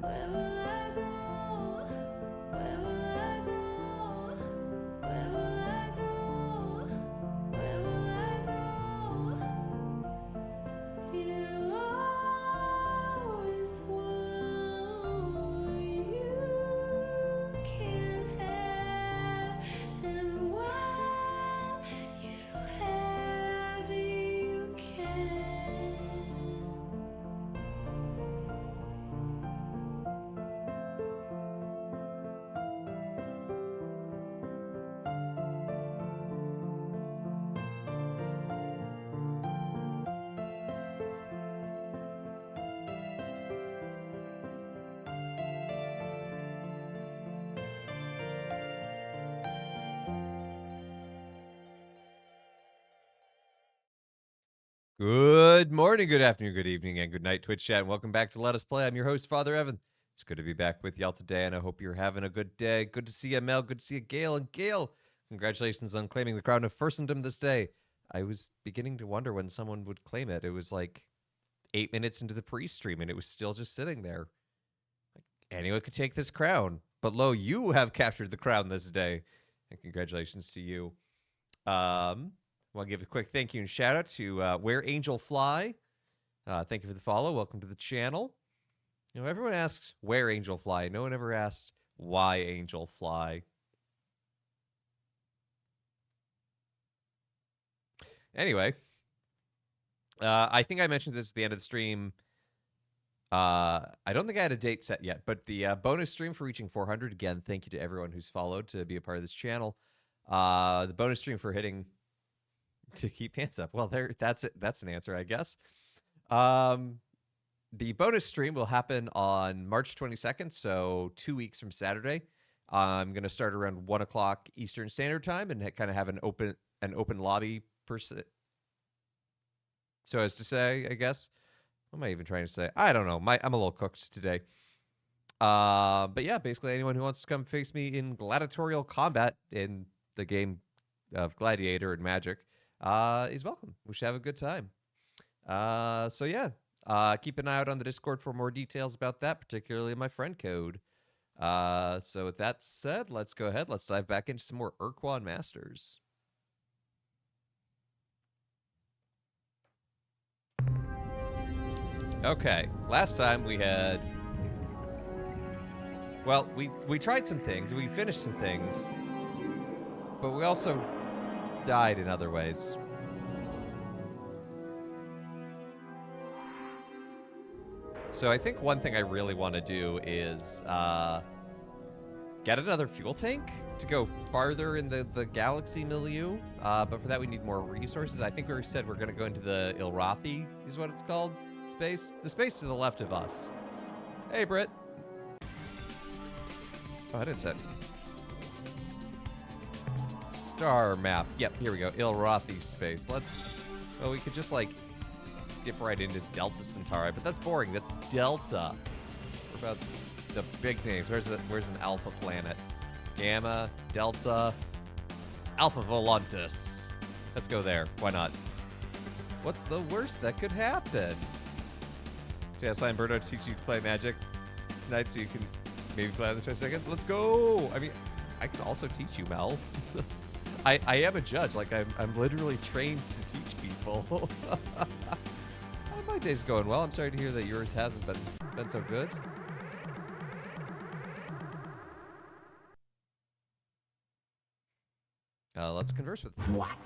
Where will I go? Where will I go? Where will I go? Where will I go? You always want what you can't have, and what you have you can. Good morning, good afternoon, good evening, and good night, Twitch chat. And welcome back to Let Us Play. I'm your host, Father Evan. It's good to be back with y'all today, and I hope you're having a good day. Good to see you, Mel. Good to see you, Gail. And Gail, congratulations on claiming the crown of firstendom this day. I was beginning to wonder when someone would claim it. It was like 8 minutes into the pre-stream, and it was still just sitting there. Like, anyone could take this crown. But lo, you have captured the crown this day. And congratulations to you. Want to give a quick thank you and shout out to Where Angel Fly. Thank you for the follow. Welcome to the channel. You know, everyone asks where Angel Fly. No one ever asked why Angel Fly. Anyway, I think I mentioned this at the end of the stream. I don't think I had a date set yet, but the bonus stream for reaching 400. Again, thank you to everyone who's followed to be a part of this channel. The bonus stream for hitting to keep pants up. Well, that's it. That's an answer, I guess. The bonus stream will happen on March 22nd, so 2 weeks from Saturday. I'm gonna start around 1 o'clock Eastern Standard Time and kind of have an open lobby so as to say, I guess. What am I even trying to say? I don't know. I'm a little cooked today. But yeah, basically anyone who wants to come face me in gladiatorial combat in the game of Gladiator and Magic is welcome. We should have a good time. So yeah, keep an eye out on the Discord for more details about that, particularly my friend code. So with that said, let's go ahead. Let's dive back into some more Ur-Quan Masters. Okay, last time we had... Well, we tried some things, we finished some things, but we also died in other ways. So I think one thing I really want to do is get another fuel tank to go farther in the galaxy milieu. But for that, we need more resources. I think we said we're going to go into the Ilrathi, is what it's called, space. The space to the left of us. Hey, Britt. Oh, I didn't say. Star map. Yep, here we go. Ilrathi space. Let's... Well, we could just, like, dip right into Delta Centauri, but that's boring. That's Delta. What about the big names? Where's an alpha planet? Gamma, Delta, Alpha Volantis. Let's go there. Why not? What's the worst that could happen? So yeah, Sly and Birdo teach you to play Magic tonight so you can maybe play on the 22nd. Let's go! I mean, I can also teach you, Mel. I am a judge. Like, I'm literally trained to teach people. My day's going well. I'm sorry to hear that yours hasn't been so good. Let's converse with them. What?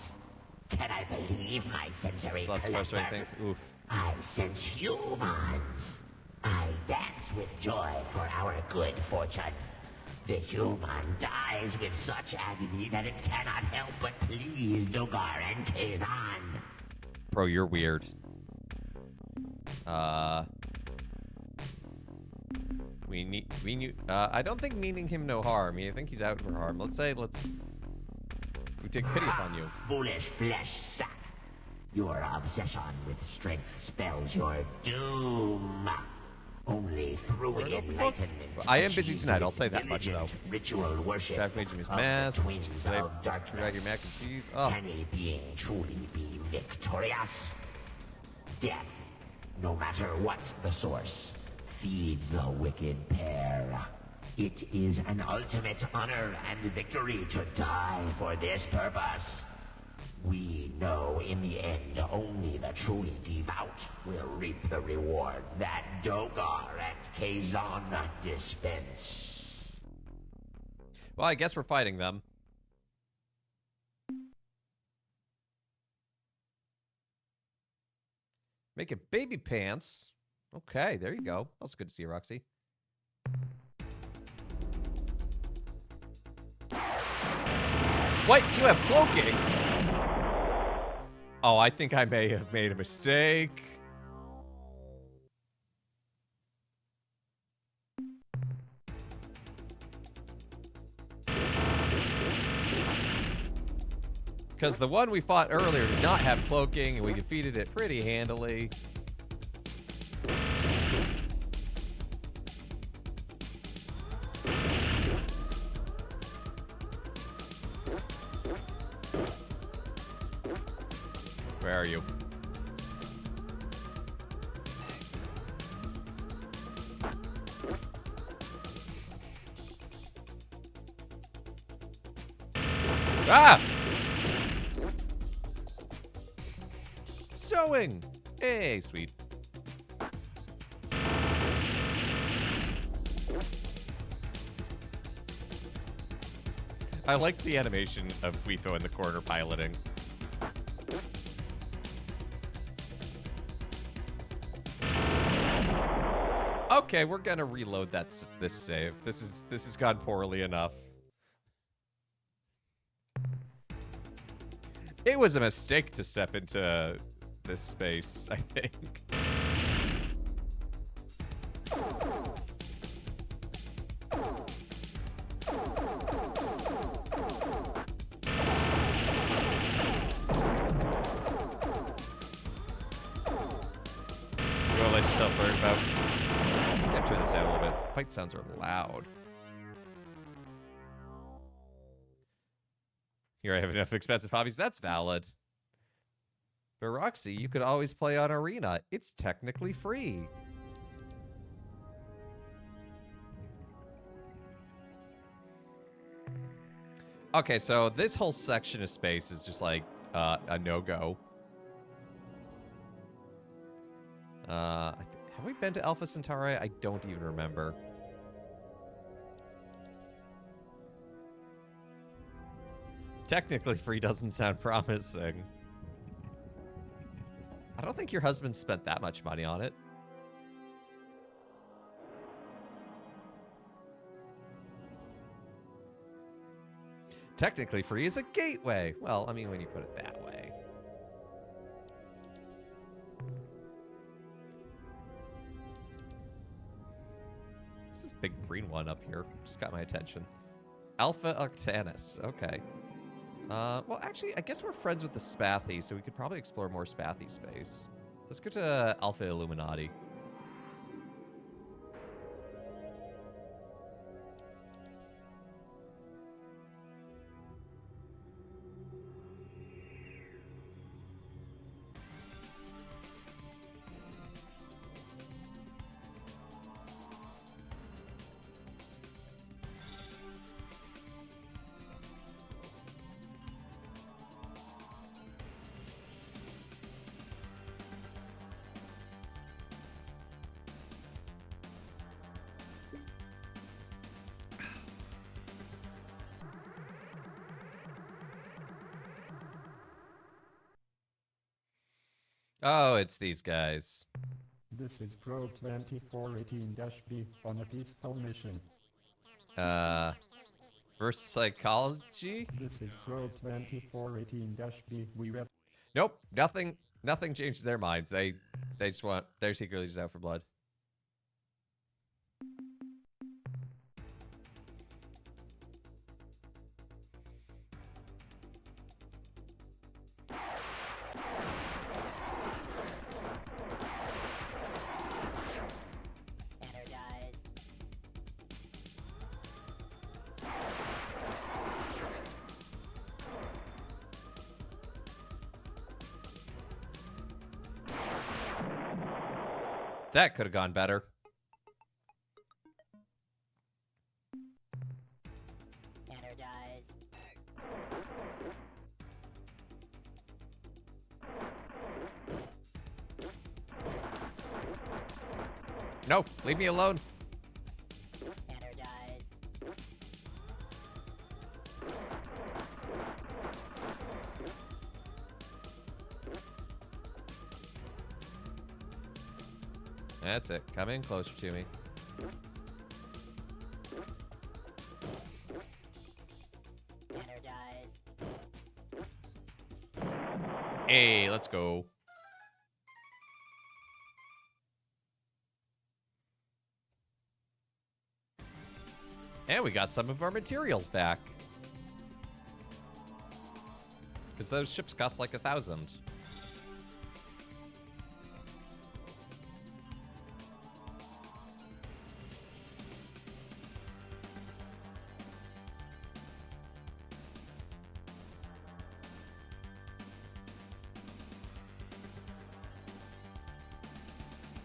Can I believe my sensory Lots of frustrating things. Oof. I sense humans. I dance with joy for our good fortune. The human dies with such agony that it cannot help but please Dugar and Kazan. Bro, you're weird. I don't think meaning him no harm. I think he's out for harm. We take pity upon you. Foolish flesh sack. Your obsession with strength spells your doom. Only through enlightenment. I am busy tonight, I'll say that much, though. Ritual worship Staff made his of mass. the twins of darkness. Ride your mac and cheese. Oh. Can a being truly be victorious? Death, no matter what the source, feeds the wicked pair. It is an ultimate honor and victory to die for this purpose. We know in the end only the truly devout will reap the reward that Dogar and Kazan dispense. Well, I guess we're fighting them. Making baby pants. Okay, there you go. That's good to see you, Roxy. What? You have cloaking? Oh, I think I may have made a mistake. Because the one we fought earlier did not have cloaking, and we defeated it pretty handily. Where are you? Ah! Sewing! Hey, sweet. I like the animation of Fuito in the corner piloting. Okay, we're gonna reload this save. This has gone poorly enough. It was a mistake to step into this space, I think. You wanna let yourself learn about... I'm gonna turn this down a little bit. Fight sounds are loud. Here I have enough expensive hobbies. That's valid. But Roxy, you could always play on Arena. It's technically free. Okay, so this whole section of space is just like a no-go. Have we been to Alpha Centauri? I don't even remember. Technically free doesn't sound promising. I don't think your husband spent that much money on it. Technically free is a gateway. Well, I mean, when you put it that way. What's this big green one up here? Just got my attention. Alpha Octanus. Okay. Well, actually, I guess we're friends with the Spathy, so we could probably explore more Spathy space. Let's go to Alpha Illuminati. Oh, it's these guys. This is Pro 2418-B on a peaceful mission. Verse psychology? This is Pro 2418-B. We read. Nope, nothing changes their minds. They just want, they're secretly just out for blood. That could have gone better. No, leave me alone. That's it. Come in closer to me. Hey, let's go. And we got some of our materials back. Because those ships cost like 1,000.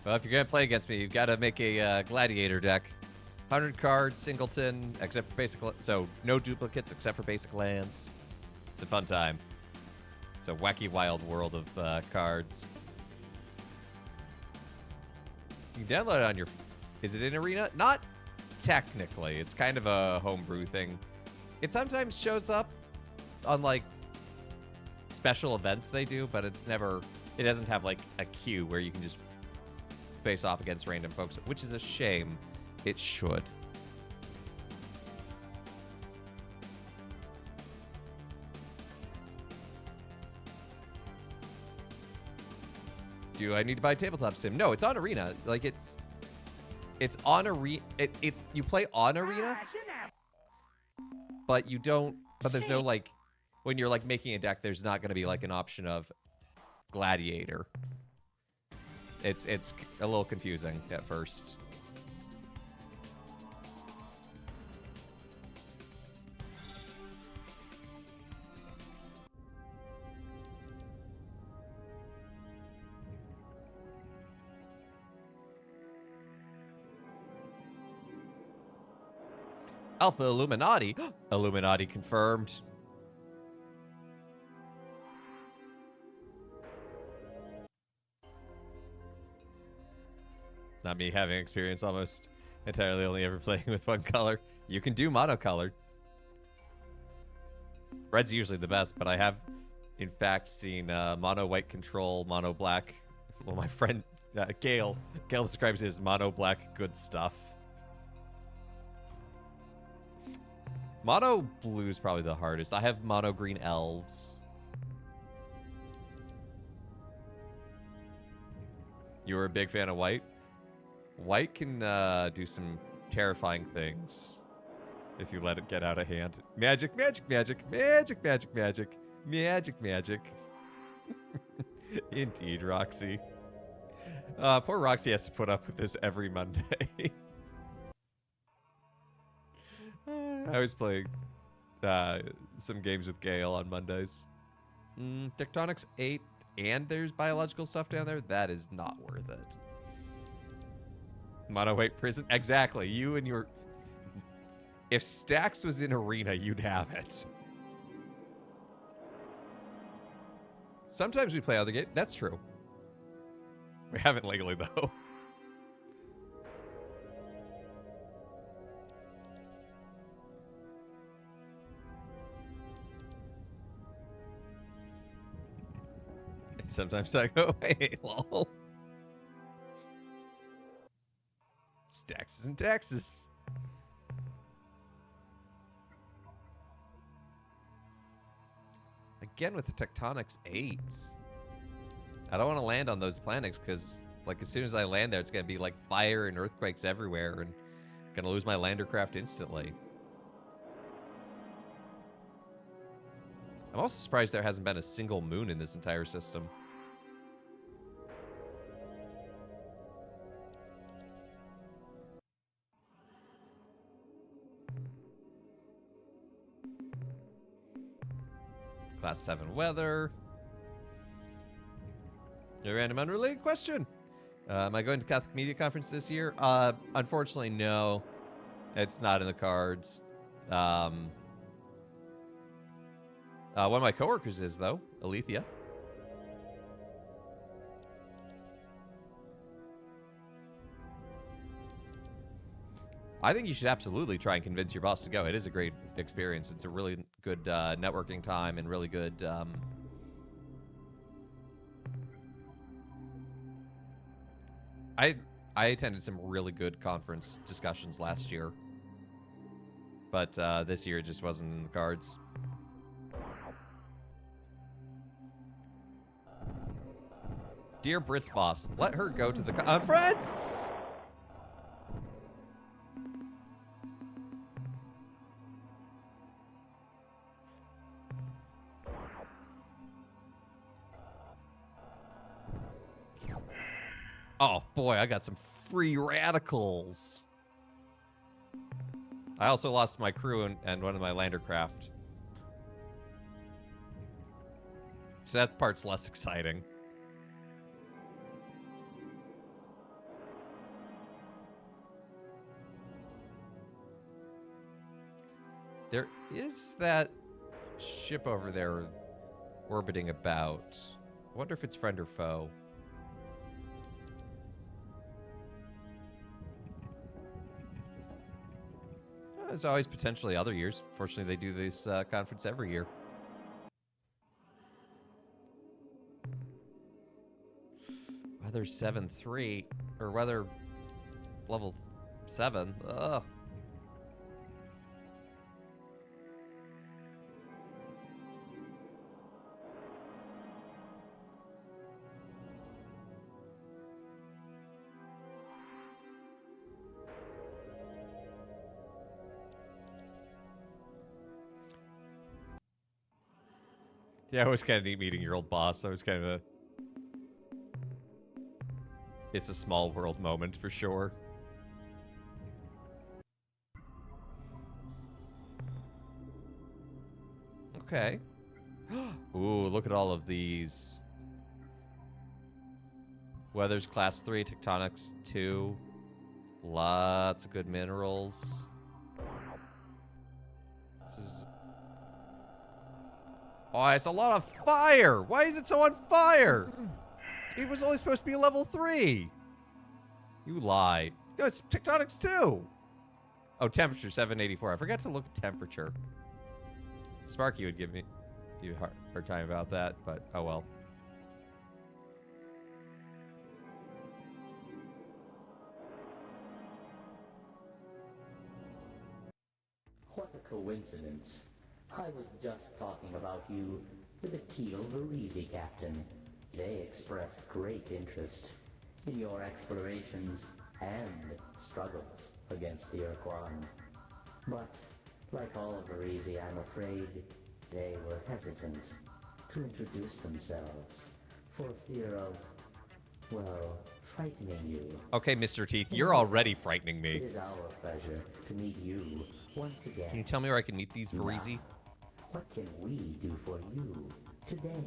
Well, if you're going to play against me, you've got to make a gladiator deck. 100 cards, singleton, except for basic... So, no duplicates except for basic lands. It's a fun time. It's a wacky, wild world of cards. You can download it on your... Is it in Arena? Not technically. It's kind of a homebrew thing. It sometimes shows up on, like, special events they do, but it's never... It doesn't have, like, a queue where you can just face off against random folks, which is a shame. It should. Do I need to buy Tabletop Sim? No, it's on Arena. Like, it's on Arena. It's you play on Arena, but you don't. But there's no, like, when you're like making a deck, there's not going to be like an option of Gladiator. It's a little confusing at first. Alpha Illuminati. Illuminati confirmed. Not me having experience almost entirely only ever playing with one color. You can do monocolored. Red's usually the best, but I have, in fact, seen mono white control, mono black. Well, my friend Gale describes it as mono black good stuff. Mono blue is probably the hardest. I have mono green elves. You were a big fan of white? White can do some terrifying things if you let it get out of hand. Magic, magic, magic, magic, magic, magic, magic, magic. Indeed, Roxy. Poor Roxy has to put up with this every Monday. I was playing some games with Gale on Mondays. Tectonics 8, and there's biological stuff down there? That is not worth it. Mono white prison? Exactly. You and your... If Stax was in Arena, you'd have it. Sometimes we play other games. That's true. We haven't lately, though. Sometimes I go, hey, lol. Staxes and taxes. Again with the Tectonics 8. I don't want to land on those planets because, like, as soon as I land there, it's going to be like fire and earthquakes everywhere and going to lose my landercraft instantly. I'm also surprised there hasn't been a single moon in this entire system. Class 7 weather. A random unrelated question. Am I going to Catholic Media Conference this year? Unfortunately, no. It's not in the cards. One of my coworkers is, though. Alethea. I think you should absolutely try and convince your boss to go. It is a great experience. It's a really good networking time and really good. I attended some really good conference discussions last year, but this year it just wasn't in the cards. Dear Brit's boss, let her go to the conference. Oh, boy, I got some free radicals. I also lost my crew and one of my lander craft. So that part's less exciting. There is that ship over there orbiting about. I wonder if it's friend or foe. There's always potentially other years. Fortunately, they do this conference every year. Weather 7-3, or weather level 7. Ugh. Yeah, it was kind of neat meeting your old boss. That was kind of a... It's a small world moment for sure. Okay. Ooh, look at all of these. Weather's class 3, tectonics 2. Lots of good minerals. This is... Oh, it's a lot of fire! Why is it so on fire? It was only supposed to be level 3. You lie. No, it's tectonics 2. Oh, temperature 784. I forgot to look at temperature. Sparky would give me you a hard time about that, but oh well. What a coincidence. I was just talking about you with the Keel Varese captain. They expressed great interest in your explorations and struggles against the Ur-Quan. But, like all of Varese, I'm afraid they were hesitant to introduce themselves for fear of, well, frightening you. Okay, Mr. Teeth, you're already frightening It me. is our pleasure to meet you once again. Can you tell me where I can meet these Varese? Now, what can we do for you today?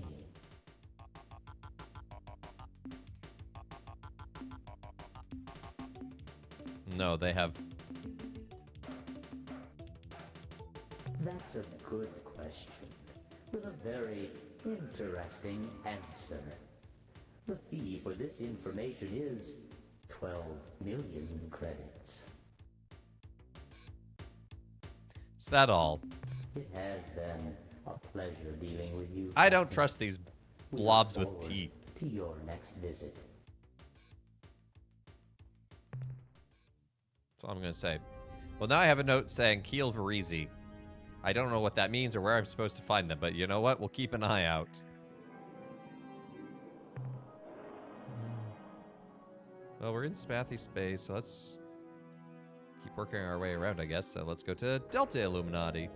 No, they have... That's a good question, with a very interesting answer. The fee for this information is 12 million credits. Is that all? It has been a pleasure dealing with you. I don't Captain. trust these We look blobs with forward teeth. to your next visit. That's all I'm going to say. Well, now I have a note saying Keel Varese. I don't know what that means or where I'm supposed to find them, but you know what? We'll keep an eye out. Well, we're in Spathy space, so let's keep working our way around, I guess. So let's go to Delta Illuminati.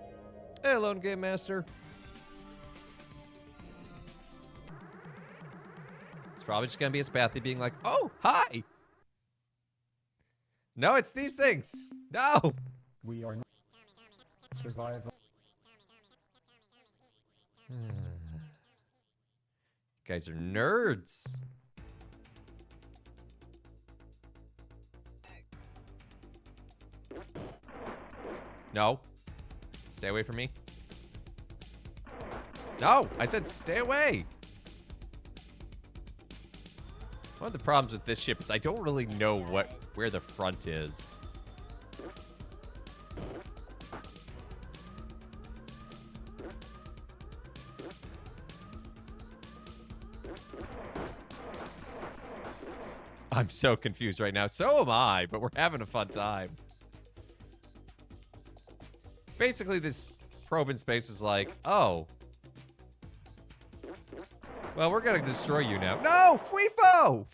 Hey, Lone Game Master. It's probably just going to be a Spathy being like, oh, hi! No, it's these things! No! We are not survival. You guys are nerds. No. Stay away from me. No! I said stay away! One of the problems with this ship is I don't really know where the front is. I'm so confused right now. So am I, but we're having a fun time. Basically, this probe in space was like, oh. Well, we're going to destroy you now. No! Fuifo!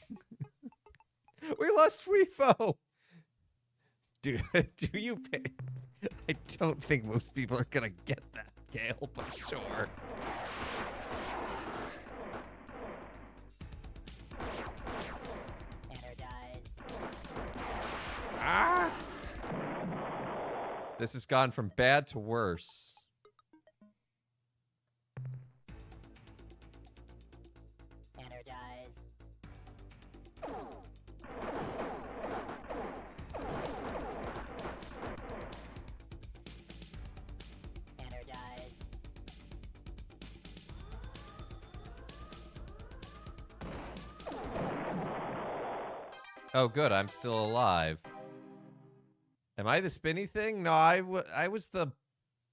We lost Fuifo! Do you pay? I don't think most people are going to get that, Gale, but sure. Ah! This has gone from bad to worse. Oh, good. I'm still alive. Am I the spinny thing? No, I was the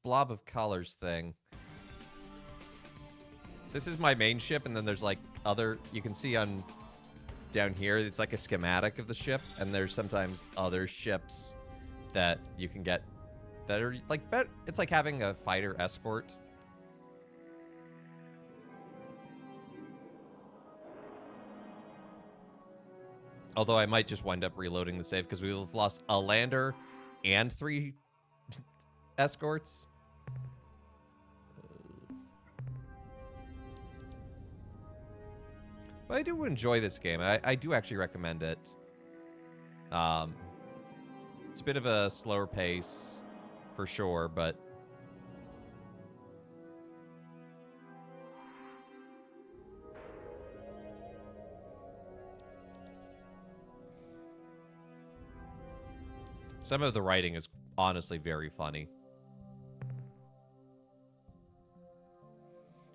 blob of colors thing. This is my main ship, and then there's like other... You can see on down here, it's like a schematic of the ship, and there's sometimes other ships that you can get that are like... It's like having a fighter escort. Although I might just wind up reloading the save because we will have lost a lander and 3 escorts. But I do enjoy this game. I do actually recommend it. It's a bit of a slower pace, for sure, but... Some of the writing is honestly very funny.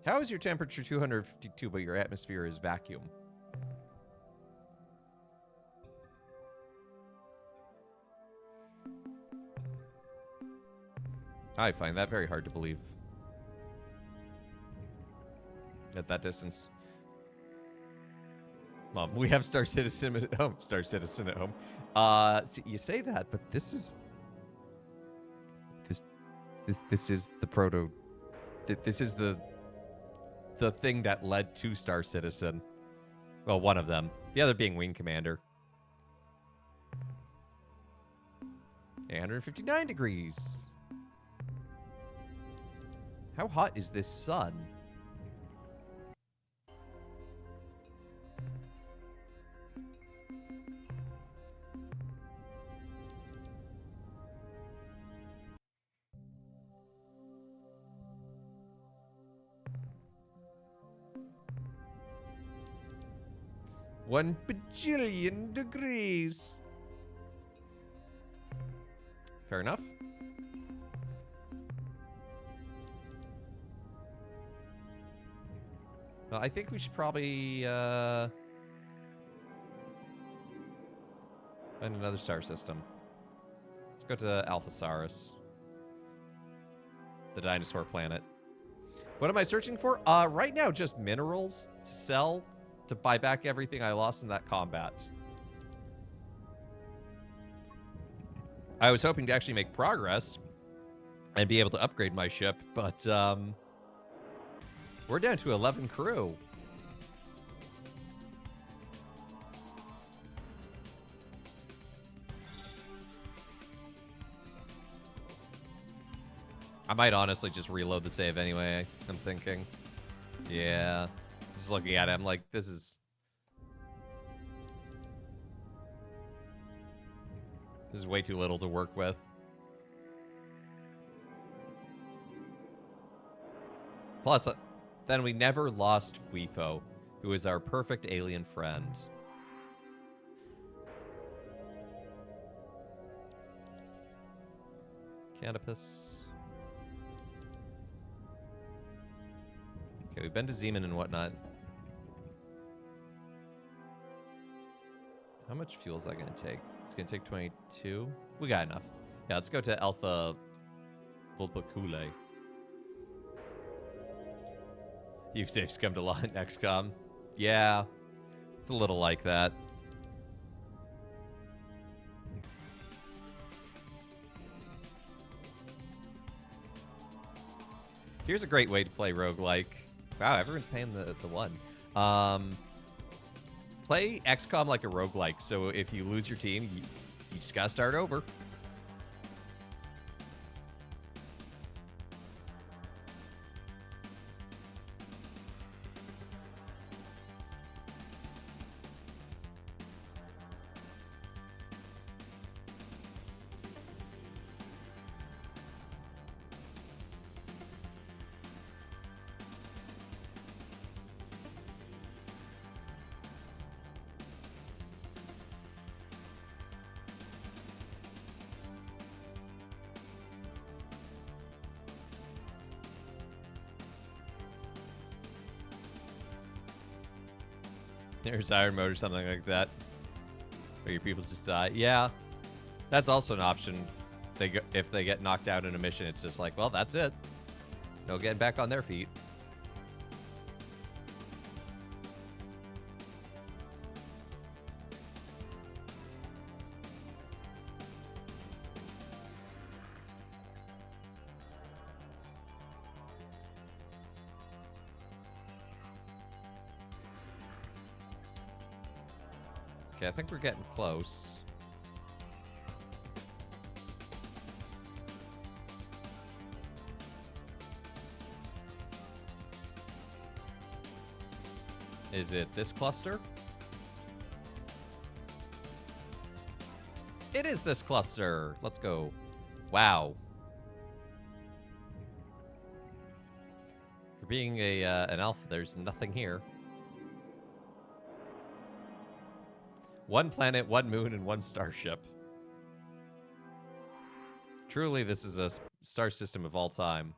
How is your temperature 252, but your atmosphere is vacuum? I find that very hard to believe. At that distance. Mom, we have Star Citizen at home. Star Citizen at home. See, you say that, but this is... This is the proto... This is the thing that led to Star Citizen. Well, one of them. The other being Wing Commander. 159 degrees. How hot is this sun? One bajillion degrees. Fair enough. Well, I think we should probably find another star system. Let's go to Alphasaurus, the dinosaur planet. What am I searching for? Right now, just minerals to sell to buy back everything I lost in that combat. I was hoping to actually make progress and be able to upgrade my ship, but we're down to 11 crew. I might honestly just reload the save anyway, I'm thinking. Yeah. Just looking at it, I'm like, this is way too little to work with. Plus, then we never lost Fuifo, who is our perfect alien friend. Canopus. Okay, we've been to Zeman and whatnot. How much fuel is that going to take? It's going to take 22. We got enough. Yeah, let's go to Alpha Vulpecule. You've safe scummed a lot in XCOM. Yeah, it's a little like that. Here's a great way to play roguelike. Wow, everyone's paying the one. Play XCOM like a roguelike, so if you lose your team, you just gotta start over. There's Iron Mode or something like that, where your people just die. Yeah, that's also an option. If they get knocked out in a mission, it's just like, well, that's it. No getting back on their feet. Okay, I think we're getting close. Is it this cluster? It is this cluster. Let's go. Wow. For being an alpha, there's nothing here. One planet, one moon, and one starship. Truly, this is a star system of all time.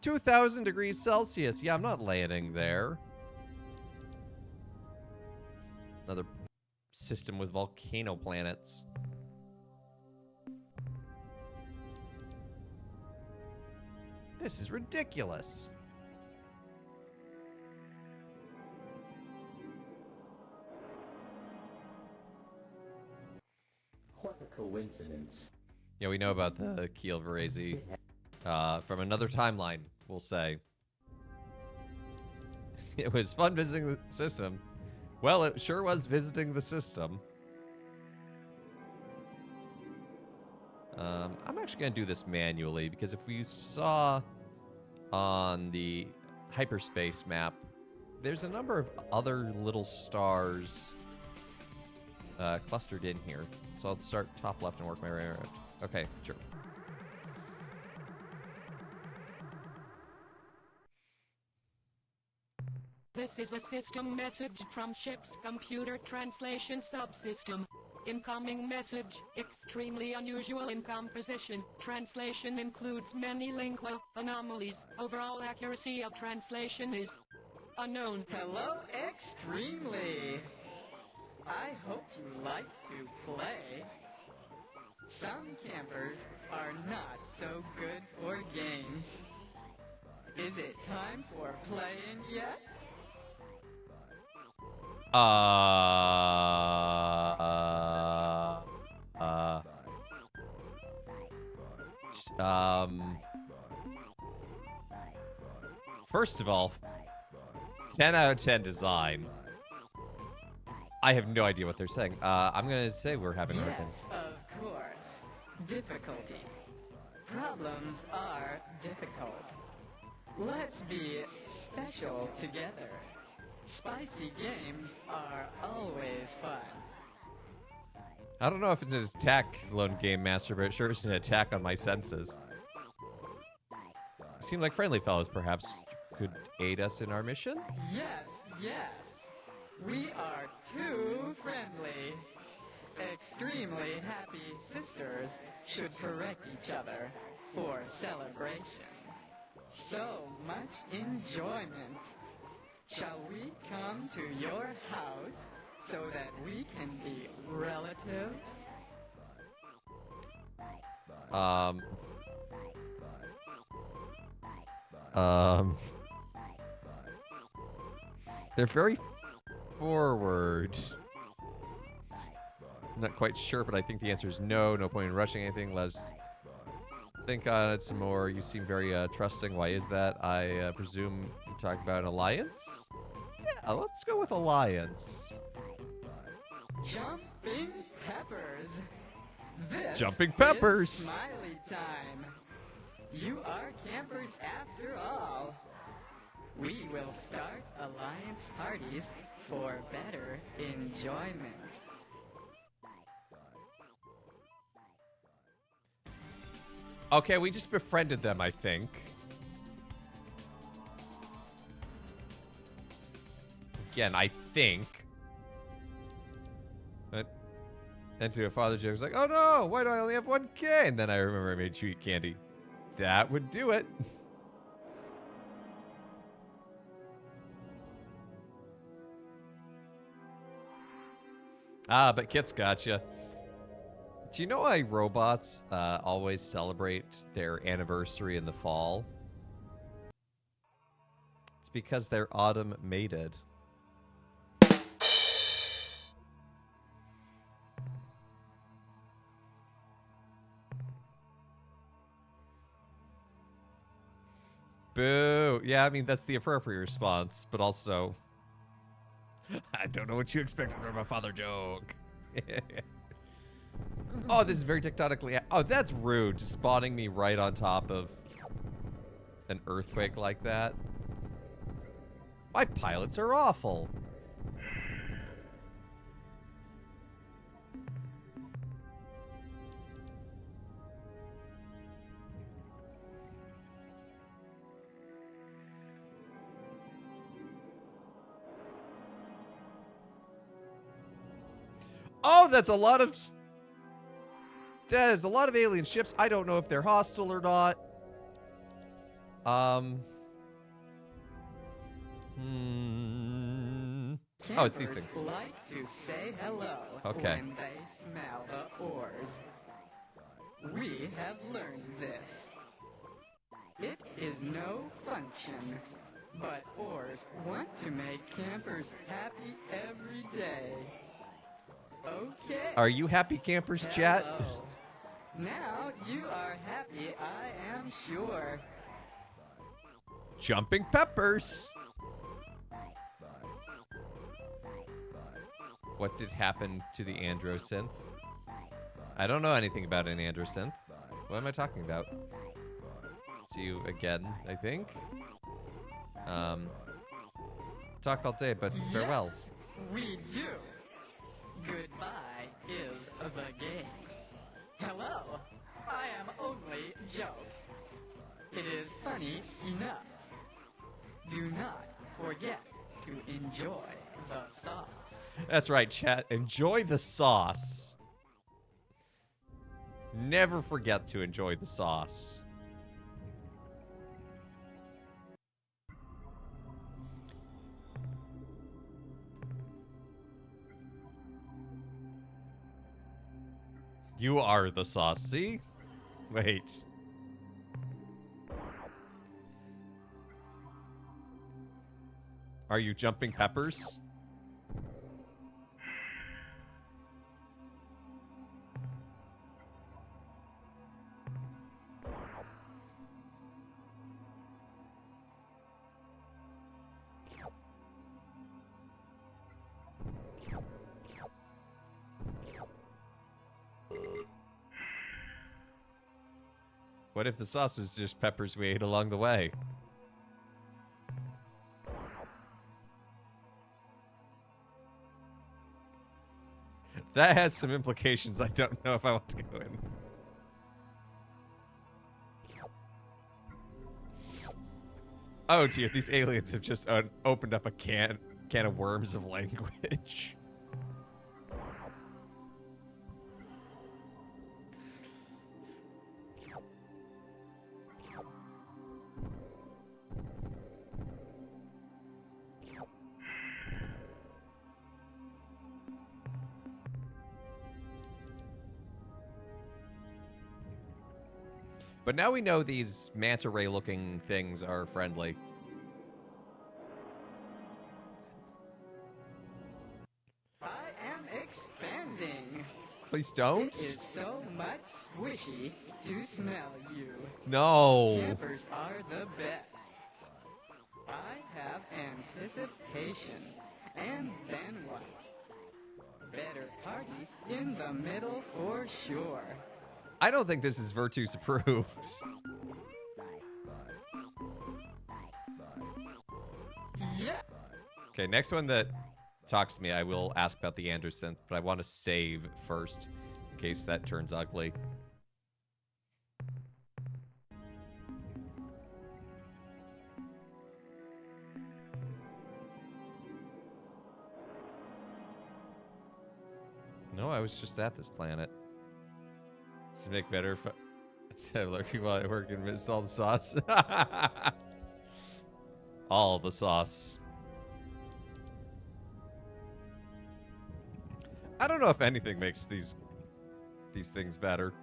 2,000 degrees Celsius. Yeah, I'm not landing there. Another system with volcano planets. This is ridiculous. What a coincidence. Yeah, we know about the Kiel Varese from another timeline, we'll say. It was fun visiting the system. Well, it sure was visiting the system. I'm actually going to do this manually, because if we saw on the hyperspace map, there's a number of other little stars clustered in here. So I'll start top left and work my way around. Okay, sure. This is a system message from ship's computer translation subsystem. Incoming message, extremely unusual in composition. Translation includes many lingual anomalies. Overall accuracy of translation is unknown. Hello, Extremely. I hope you like to play. Some campers are not so good for games. Is it time for playing yet? First of all, 10 out of 10 design. I have no idea what they're saying. I'm gonna say we're having a hard time. Yes, of course. Difficulty. Problems are difficult. Let's be special together. Spicy games are always fun. I don't know if it's an attack, Lone Game Master, but it sure is an attack on my senses. Seem like friendly fellows, perhaps, could aid us in our mission? Yes, yes. We are too friendly. Extremely happy sisters should correct each other for celebration. So much enjoyment. Shall we come to your house so that we can be relatives? Um. Um. They're very forward. I'm not quite sure, but I think the answer is no. No point in rushing anything. Let's think on it some more. You seem very trusting. Why is that? I presume you're talking about an alliance? Yeah, let's go with alliance. Jumping peppers. This Jumping peppers. is smiley time. You are campers after all. We will start alliance parties for better enjoyment. Okay, we just befriended them, I think. Again, I think. But, and to a father joke, was like, oh no, why do I only have 1K? And then I remember I made you eat candy. That would do it. Ah, but Kit's gotcha. Do you know why robots always celebrate their anniversary in the fall? It's because they're autumn mated. Boo. Yeah, I mean, that's the appropriate response, but also... I don't know what you expected from a father joke. Oh, this is very tectonically... Oh, that's rude, just spawning me right on top of an earthquake like that. My pilots are awful. Oh, that's a lot of... That is a lot of alien ships. I don't know if they're hostile or not. Oh, it's these things. Campers like to say hello Okay. when they smell the ores. We have learned this. It is no function, but ores want to make campers happy every day. Okay. Are you happy campers, chat? Hello. Now you are happy, I am sure. Jumping peppers. What did happen to the androsynth? I don't know anything about an androsynth. What am I talking about? See you again, I think. Talk all day, but farewell. Yes, we do. Goodbye is the game. Hello, I am only joke. It is funny enough. Do not forget to enjoy the sauce. That's right, chat. Enjoy the sauce. Never forget to enjoy the sauce. You are the sauce, see? Wait. Are you jumping peppers? What if the sauce was just peppers we ate along the way? That has some implications I don't know if I want to go in. Oh dear, these aliens have just opened up a can of worms of language. But now we know these manta ray looking things are friendly. I am expanding. Please It don't. is so much squishy to smell you. No. Campers are the best. I have anticipation. And then what? Better parties in the middle for sure. I don't think this is Virtus approved. Yeah. Okay, next one that talks to me, I will ask about the Anderson, but I want to save first in case that turns ugly. No, I was just at this planet. To make better lurking while I work and miss all the sauce. All the sauce. I don't know if anything makes these things better.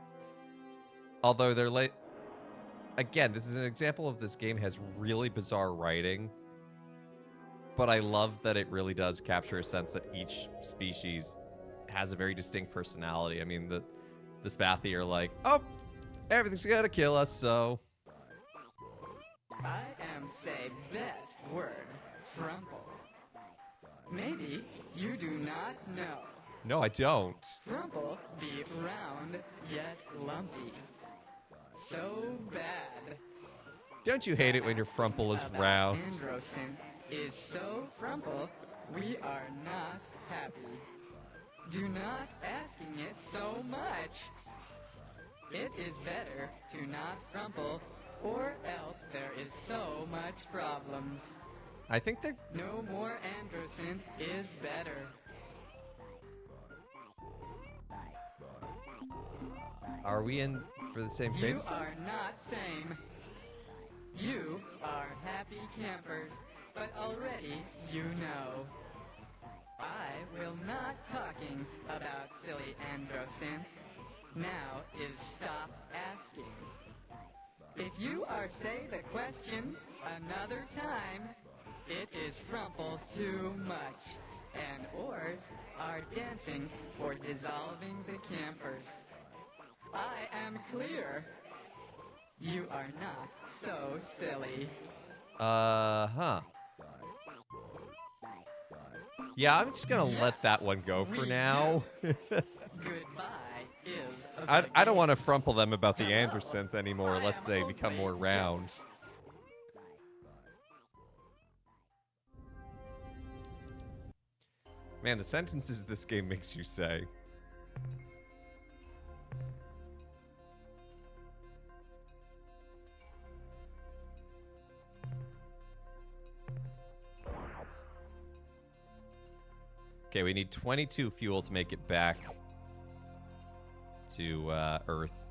Although they're late. Again, this is an example of this game has really bizarre writing. But I love that it really does capture a sense that each species has a very distinct personality. I mean, the Spathi are like, oh, everything's gonna kill us, so. I am say best word, frumple. Maybe you do not know. No, I don't. Frumple be round yet lumpy. So bad. Don't you hate it when your frumple is About round? Androsin is so frumple, we are not happy. Do not asking it so much. It is better to not frumple, or else there is so much problems. I think they're... No more Anderson is better. Are we in for the same You fate? are not same. You are happy campers, but already you know. I will not talking about silly Androsin. Now is stop asking. If you are say the question another time, it is frumple too much, and oars are dancing for dissolving the campers. I am clear. You are not so silly. Huh. Yeah, I'm just gonna let that one go for We now. Goodbye is a I don't want to frumple them about the Andersynth anymore, I lest am they become more obeying round. Man, the sentences this game makes you say. Okay, we need 22 fuel to make it back to Earth.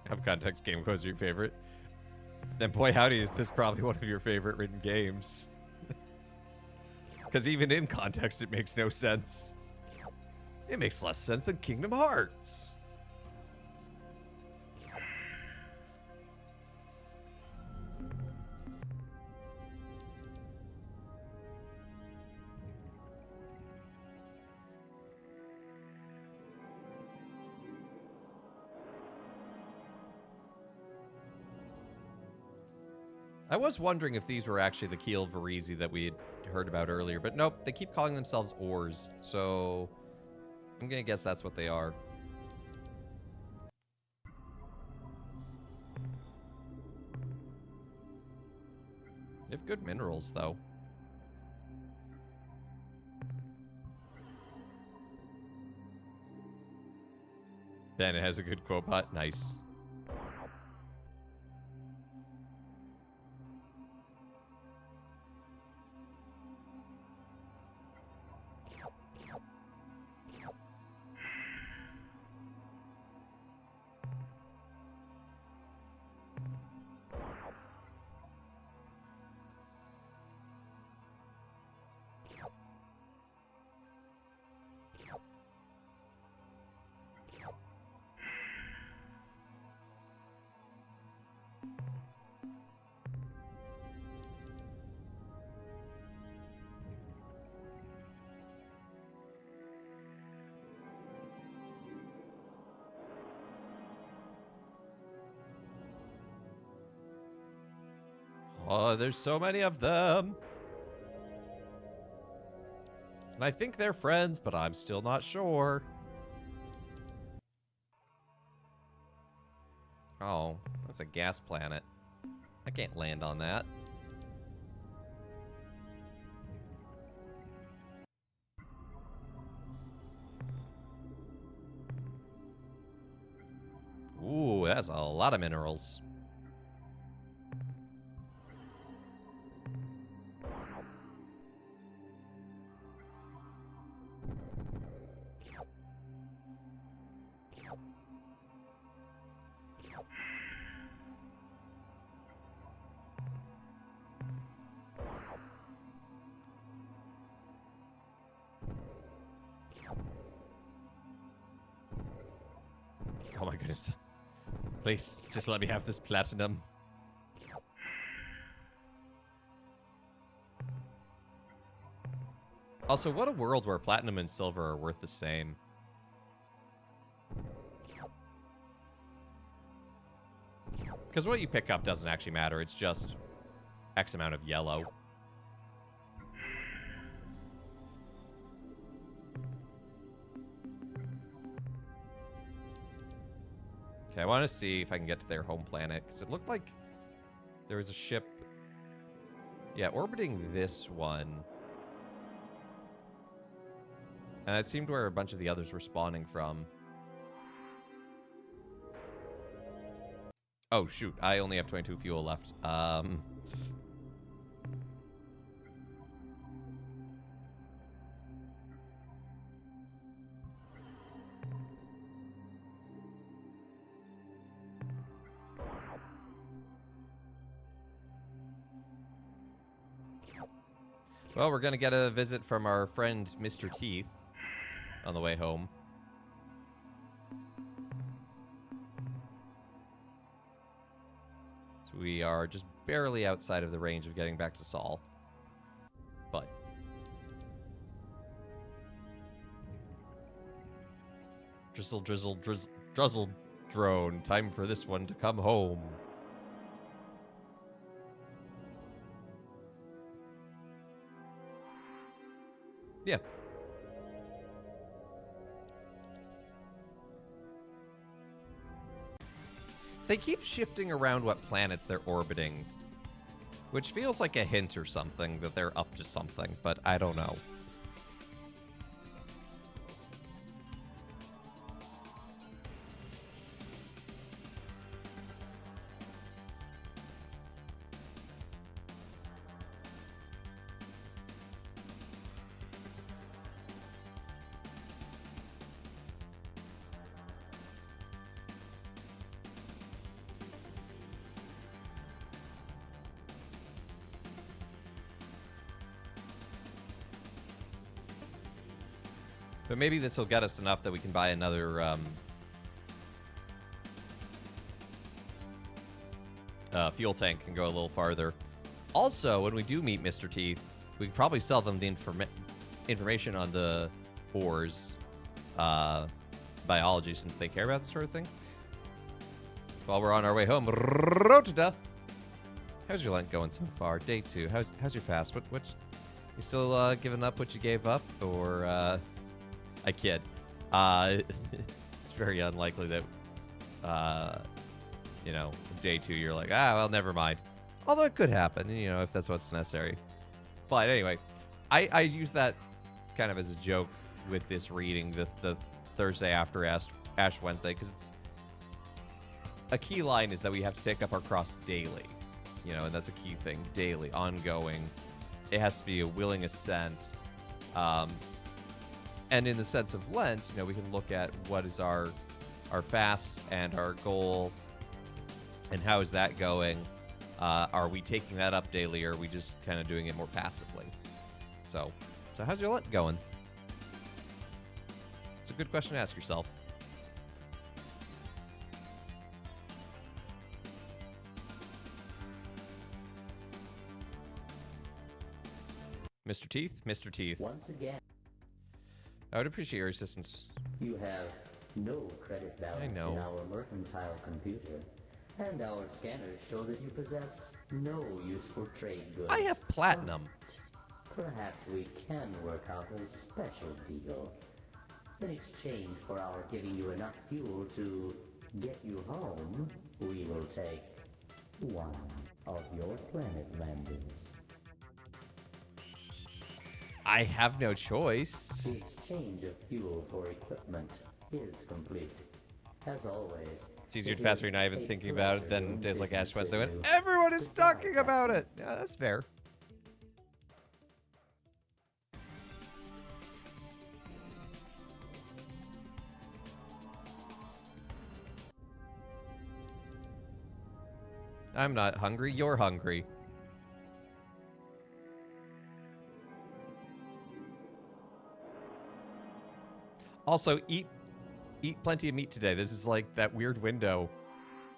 Out of context, Game was your favorite. Then boy howdy is this probably one of your favorite written games. Because even in context it makes no sense. It makes less sense than Kingdom Hearts. I was wondering if these were actually the Keel Varizi that we had heard about earlier, but nope, they keep calling themselves ores, so I'm gonna guess that's what they are. They have good minerals, though. Ben, it has a good quote bot. Nice. Oh, there's so many of them. And I think they're friends, but I'm still not sure. Oh, that's a gas planet. I can't land on that. Ooh, that's a lot of minerals. Oh my goodness. Please, just let me have this platinum. Also, what a world where platinum and silver are worth the same. Because what you pick up doesn't actually matter. It's just X amount of yellow. Okay, I want to see if I can get to their home planet. Because it looked like there was a ship... Yeah, orbiting this one. And it seemed where a bunch of the others were spawning from. Oh, shoot. I only have 22 fuel left. Well, we're going to get a visit from our friend Mr. Teeth on the way home. So we are just barely outside of the range of getting back to Saul. But drizzle, drizzle, drizzle drone. Time for this one to come home. Yeah. They keep shifting around what planets they're orbiting, which feels like a hint or something that they're up to something, but I don't know. But maybe this will get us enough that we can buy another fuel tank and go a little farther. Also, when we do meet Mr. Teeth, we can probably sell them the information on the ores biology, since they care about this sort of thing. While we're on our way home, Rotada. How's your Lent going so far? Day 2. How's your fast? What you still giving up what you gave up, or I kid. It's very unlikely that you know, day 2 you're like, well, never mind. Although it could happen, you know, if that's what's necessary. But anyway, I use that kind of as a joke with this reading, the Thursday after Ash Wednesday, because it's a key line is that we have to take up our cross daily, you know, and that's a key thing, daily, ongoing. It has to be a willing ascent. And in the sense of Lent, you know, we can look at what is our fast and our goal, and how is that going? Are we taking that up daily, or are we just kind of doing it more passively? So how's your Lent going? It's a good question to ask yourself. Mr. Teeth? Mr. Teeth. Once again, I would appreciate your assistance. you have no credit balance know. in our mercantile computer, and our scanners show that you possess no useful trade goods. I have platinum. Perhaps we can work out a special deal. In exchange for our giving you enough fuel to get you home, we will take one of your planet landings. I have no choice. The exchange of fuel for equipment is complete. As always, It's easier to it faster is you're not even a thinking about it pleasure than doing days like Ash business Wednesday when with you. everyone is Goodbye, talking about it. Yeah, that's fair. I'm not hungry. You're hungry. Also, eat plenty of meat today. This is like that weird window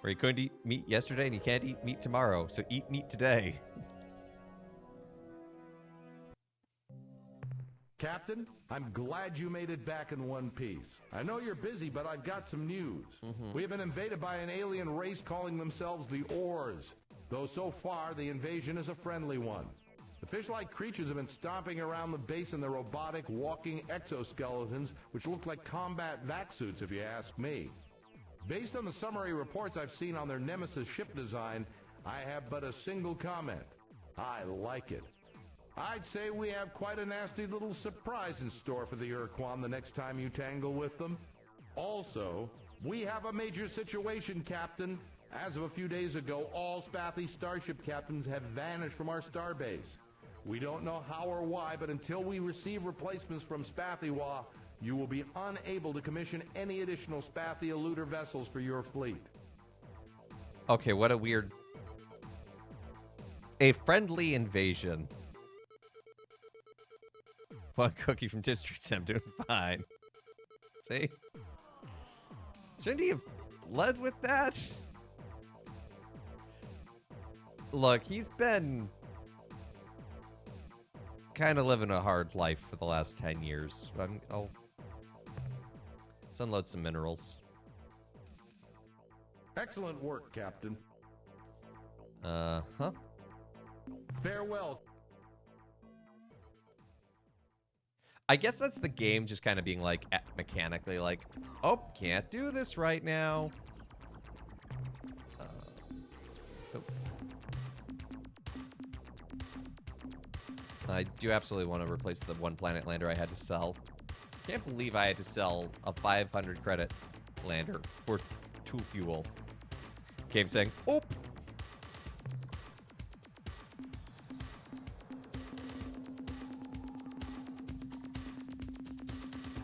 where you couldn't eat meat yesterday and you can't eat meat tomorrow. So eat meat today. Captain, I'm glad you made it back in one piece. I know you're busy, but I've got some news. We have been invaded by an alien race calling themselves the Ors, though so far the invasion is a friendly one. The fish-like creatures have been stomping around the base in their robotic, walking exoskeletons, which look like combat vac suits if you ask me. Based on the summary reports I've seen on their Nemesis ship design, I have but a single comment. I like it. I'd say we have quite a nasty little surprise in store for the Ur-Quan the next time you tangle with them. Also, we have a major situation, Captain. As of a few days ago, all Spathy starship captains have vanished from our starbase. We don't know how or why, but until we receive replacements from Spathywa, you will be unable to commission any additional Spathy eluder vessels for your fleet. Okay, what a weird... A friendly invasion. One cookie from District, I'm doing fine. See? Shouldn't he have led with that? Look, he's been kind of living a hard life for the last 10 years. Let's unload some minerals. Excellent work, Captain. Huh? Farewell. I guess that's the game just kind of being like mechanically like, oh, can't do this right now. Oh. I do absolutely want to replace the one planet lander I had to sell. Can't believe I had to sell a 500 credit lander for 2 fuel. Game saying, oh.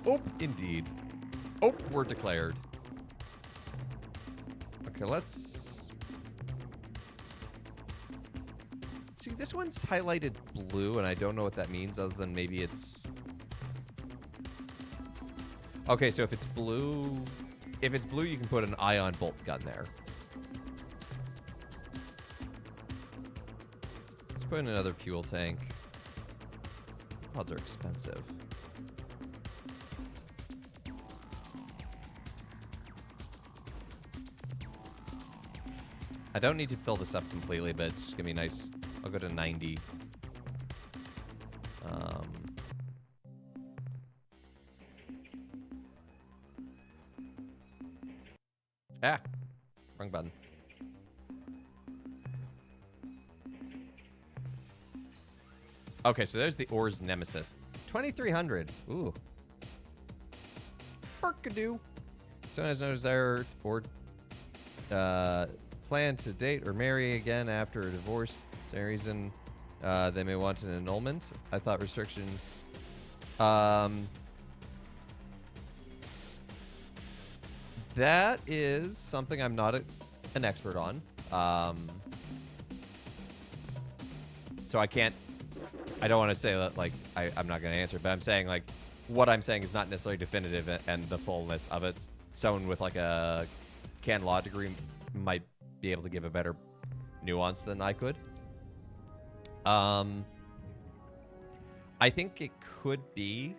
Oh, indeed. Oh, we're declared. Okay, let's... See, this one's highlighted blue, and I don't know what that means other than maybe it's... Okay, so if it's blue... If it's blue, you can put an ion bolt gun there. Let's put in another fuel tank. Pods are expensive. I don't need to fill this up completely, but it's just gonna be nice. I'll go to 90. Wrong button. Okay, so there's the Ors Nemesis. 2300. Ooh. Burkadoo. Someone has no desire or plan to date or marry again after a divorce. Is there any reason they may want an annulment? I thought restriction. That is something I'm not an expert on. So I can't. I don't want to say that like I'm not going to answer, but I'm saying like what I'm saying is not necessarily definitive and the fullness of it. Someone with like a canon law degree might be able to give a better nuance than I could. I think it could be.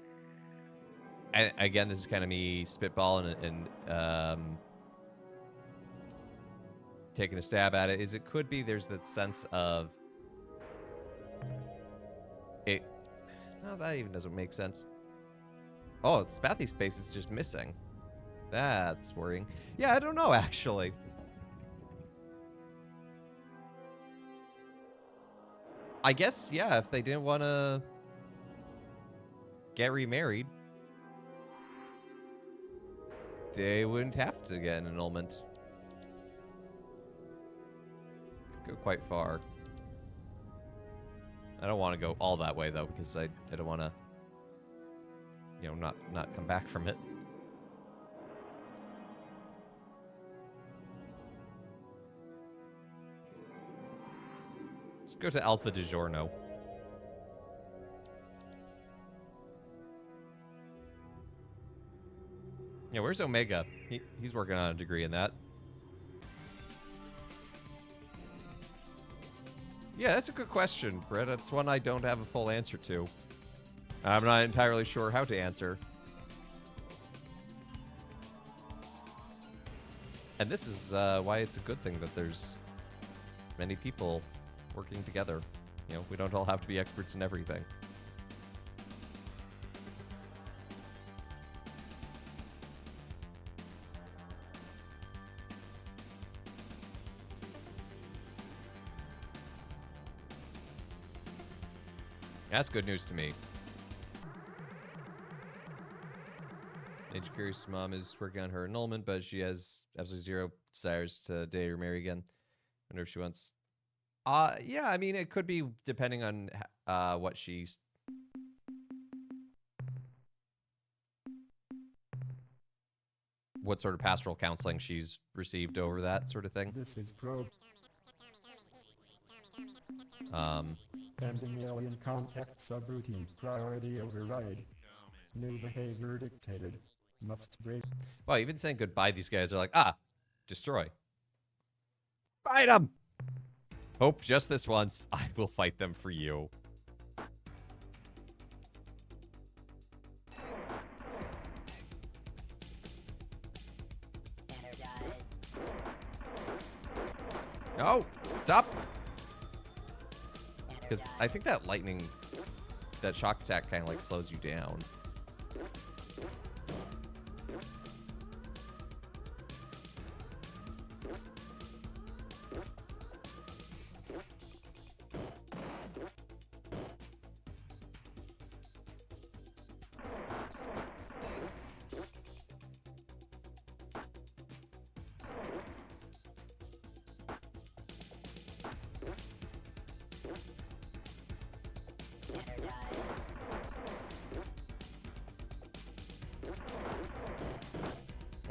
And again, this is kind of me spitballing and taking a stab at it. Is it could be there's that sense of it. No, that even doesn't make sense. Oh, the Spathy space is just missing. That's worrying. Yeah, I don't know, actually. I guess, yeah, if they didn't want to get remarried, they wouldn't have to get an annulment. Could go quite far. I don't want to go all that way, though, because I don't want to, you know, not come back from it. Let's go to Alpha DiGiorno. Yeah, where's Omega? He's working on a degree in that. Yeah, that's a good question, Brett. That's one I don't have a full answer to. I'm not entirely sure how to answer. And this is why it's a good thing that there's many people working together. You know, we don't all have to be experts in everything. That's good news to me. Age Curious mom is working on her annulment, but she has absolutely zero desires to date or marry again. Wonder if she wants. Yeah, I mean, it could be depending on what she's. What sort of pastoral counseling she's received over that sort of thing. This is probe. Pending alien contact subroutine. Priority override. New behavior dictated. Must break. Well, even saying goodbye, these guys are like, destroy. Fight them! Hope just this once, I will fight them for you. No! Stop! Because I think that lightning, that shock attack kind of like slows you down.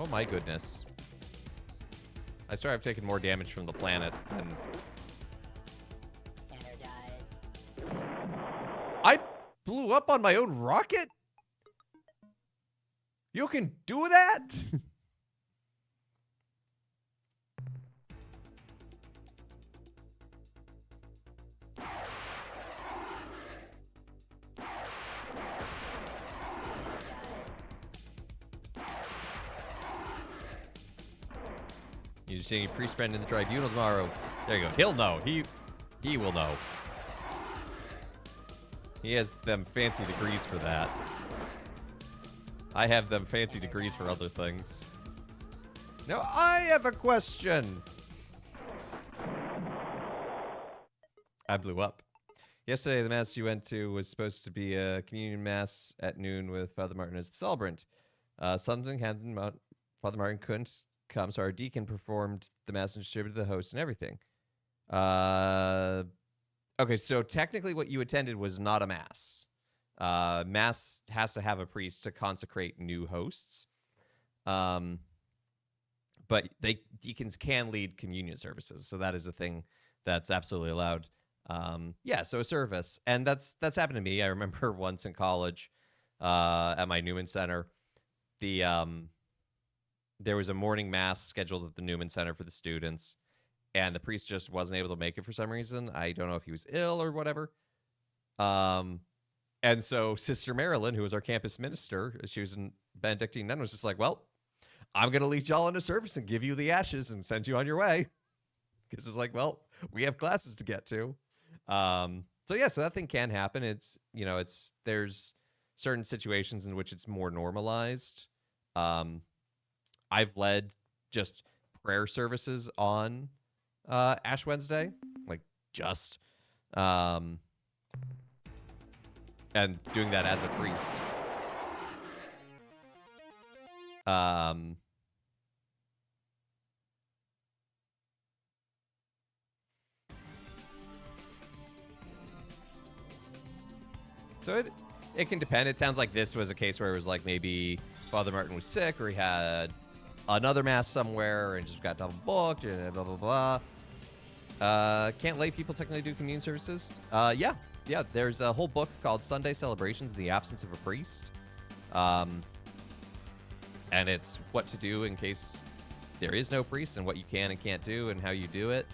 Oh my goodness. I swear I've taken more damage from the planet than... I blew up on my own rocket? You can do that? You're seeing your priest friend in the tribunal tomorrow. There you go. He'll know. He will know. He has them fancy degrees for that. I have them fancy degrees for other things. Now I have a question. I blew up. Yesterday, the mass you went to was supposed to be a communion mass at noon with Father Martin as the celebrant. Something happened. Father Martin couldn't come, so our deacon performed the mass and distributed the host and everything. Okay, so technically what you attended was not a mass. Mass has to have a priest to consecrate new hosts. But deacons can lead communion services, so that is a thing that's absolutely allowed. Yeah, so a service. And that's happened to me. I remember once in college at my Newman Center, there was a morning mass scheduled at the Newman Center for the students, and the priest just wasn't able to make it for some reason. I don't know if he was ill or whatever. And so Sister Marilyn, who was our campus minister, she was a Benedictine nun, was just like, well, I'm going to lead y'all into service and give you the ashes and send you on your way. Because it's like, well, we have classes to get to. So yeah, so that thing can happen. There's certain situations in which it's more normalized. I've led just prayer services on Ash Wednesday, like just, and doing that as a priest. So it can depend. It sounds like this was a case where it was like maybe Father Martin was sick or he had another mass somewhere and just got double booked and blah, blah, blah. Can't lay people technically do communion services? Yeah. There's a whole book called Sunday Celebrations in the Absence of a Priest. And it's what to do in case there is no priest and what you can and can't do and how you do it.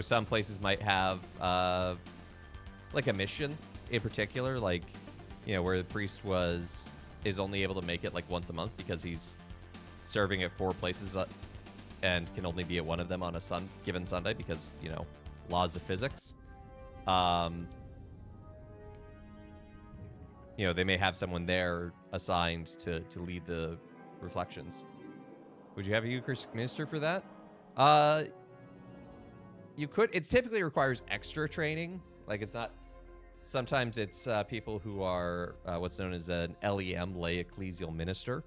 Some places might have like a mission in particular, like, where the priest is only able to make it like once a month because he's serving at 4 places and can only be at one of them on a given Sunday because, laws of physics. They may have someone there assigned to lead the reflections. Would you have a Eucharistic minister for that? You could. It typically requires extra training. Like, it's not. Sometimes it's people who are what's known as an LEM, lay ecclesial minister.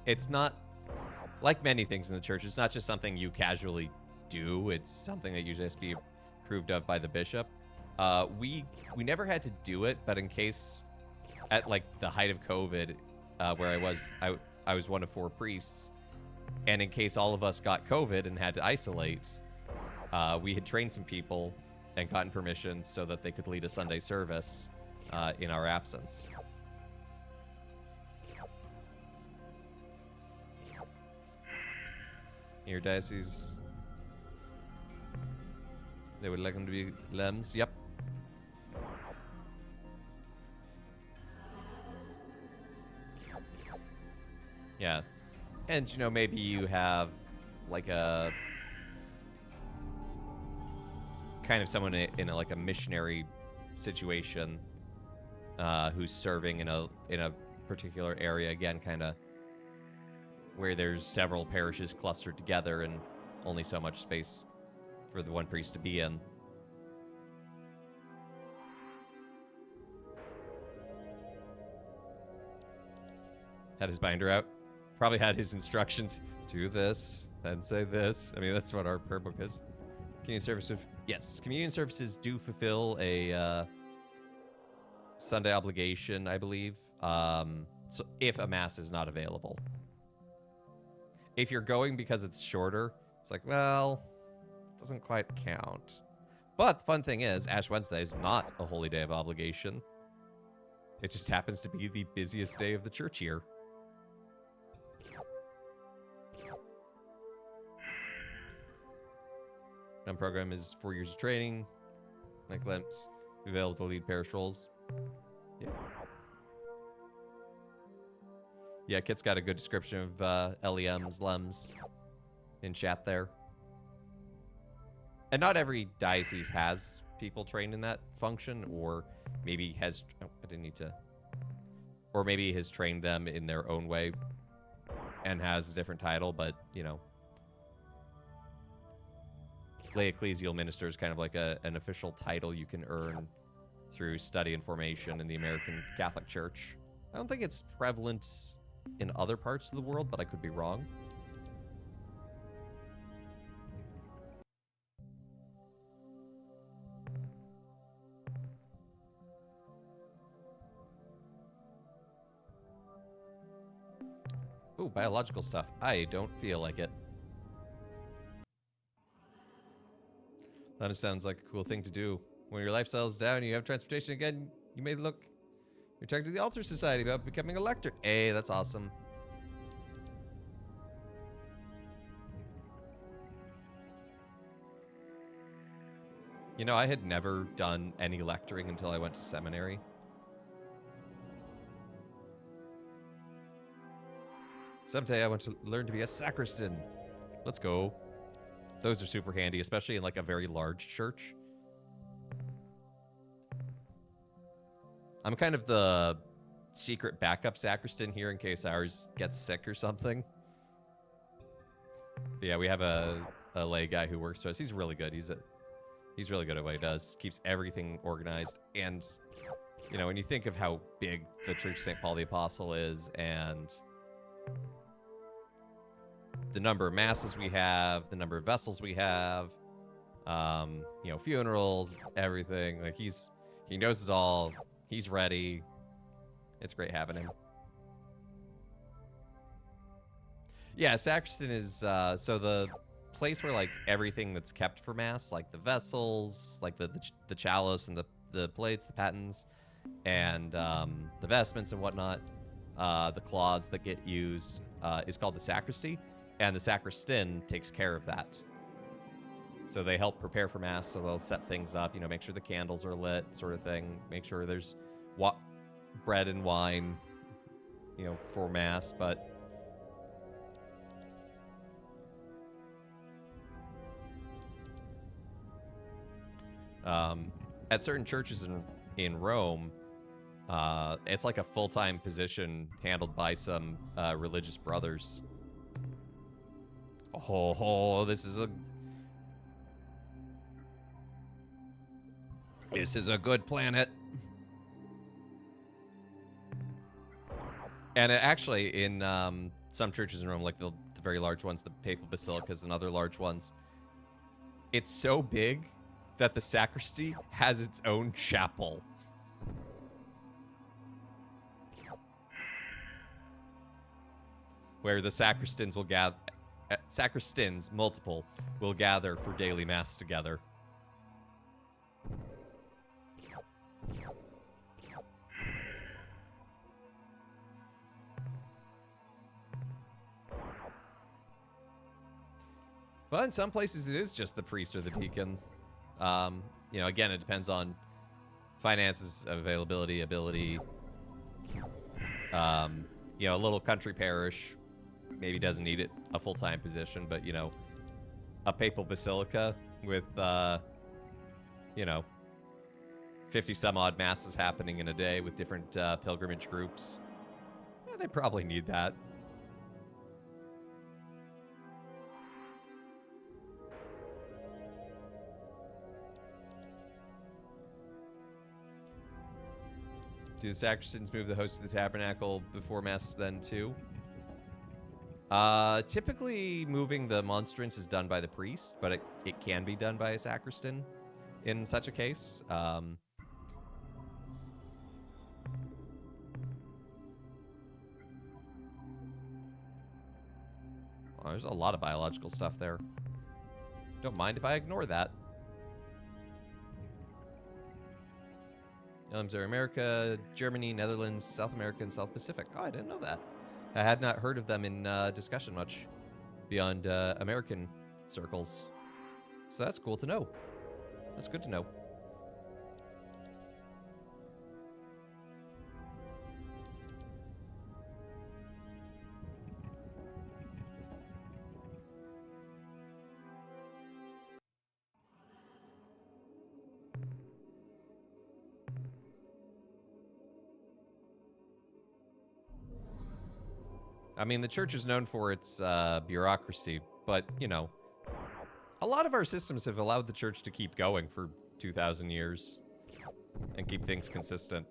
It's not like many things in the church. It's not just something you casually do. It's something that usually has to be approved of by the bishop. We never had to do it, but in case at like the height of COVID, where I was one of 4 priests, and in case all of us got COVID and had to isolate, we had trained some people and gotten permission so that they could lead a Sunday service in our absence. Your diocese, they would like them to be LEMs. Yep. Yeah. And, maybe you have like a kind of someone in like a missionary situation who's serving in a particular area, again, kind of where there's several parishes clustered together and only so much space for the one priest to be in. Had his binder out. Probably had his instructions. Do this, then say this. I mean, that's what our prayer book is. Communion services. Yes, communion services do fulfill a Sunday obligation, I believe. So if a mass is not available. If you're going because it's shorter, it's like, well, it doesn't quite count. But the fun thing is, Ash Wednesday is not a holy day of obligation. It just happens to be the busiest day of the church year. Program is 4 years of training. Like LEMs, available to lead parish roles. Yeah. Yeah, Kit's got a good description of LEMs, LEMs in chat there. And not every diocese has people trained in that function, or maybe has... Oh, I didn't need to... Or maybe has trained them in their own way and has a different title, but, lay ecclesial minister is kind of like an official title you can earn through study and formation in the American Catholic Church. I don't think it's prevalent in other parts of the world, but I could be wrong. Ooh, biological stuff. I don't feel like it. That sounds like a cool thing to do. When your lifestyle is down and you have transportation again, you may look You're talking to the Altar Society about becoming a lector. Hey, that's awesome. You know, I had never done any lecturing until I went to seminary. Someday I want to learn to be a sacristan. Let's go. Those are super handy, especially in like a very large church. I'm kind of the secret backup sacristan here in case ours gets sick or something. But yeah, we have a lay guy who works for us. He's really good. He's really good at what he does. Keeps everything organized. And, you know, when you think of how big the Church of St. Paul the Apostle is and the number of masses we have, the number of vessels we have, you know, funerals, everything. Like, he knows it all. He's ready. It's great having him. Yeah, sacristan is, so the place where, like, everything that's kept for Mass, like the vessels, like the chalice and the plates, the patens, and the vestments and whatnot, the cloths that get used, is called the sacristy, and the sacristan takes care of that. So they help prepare for Mass, so they'll set things up, you know, make sure the candles are lit, sort of thing, make sure there's bread and wine, you know, for Mass, but at certain churches in Rome, it's like a full-time position handled by some religious brothers. Oh, this is a good planet. And actually, in some churches in Rome, like the very large ones, the papal basilicas and other large ones, it's so big that the sacristy has its own chapel. Where the sacristans will gather, sacristans, multiple, will gather for daily Mass together. But in some places, it is just the priest or the deacon. You know, again, it depends on finances, availability, ability. You know, a little country parish maybe doesn't need a full-time position, but, you know, a papal basilica with, you know, 50-some-odd masses happening in a day with different pilgrimage groups, yeah, they probably need that. Do the sacristans move the host to the tabernacle before Mass then, too? Typically, moving the monstrance is done by the priest, but it can be done by a sacristan in such a case. Oh, there's a lot of biological stuff there. Don't mind if I ignore that. Islands are America, Germany, Netherlands, South America, and South Pacific. Oh, I didn't know that. I had not heard of them in discussion much beyond American circles. So that's cool to know. That's good to know. I mean, the church is known for its bureaucracy, but, you know, a lot of our systems have allowed the church to keep going for 2,000 years and keep things consistent.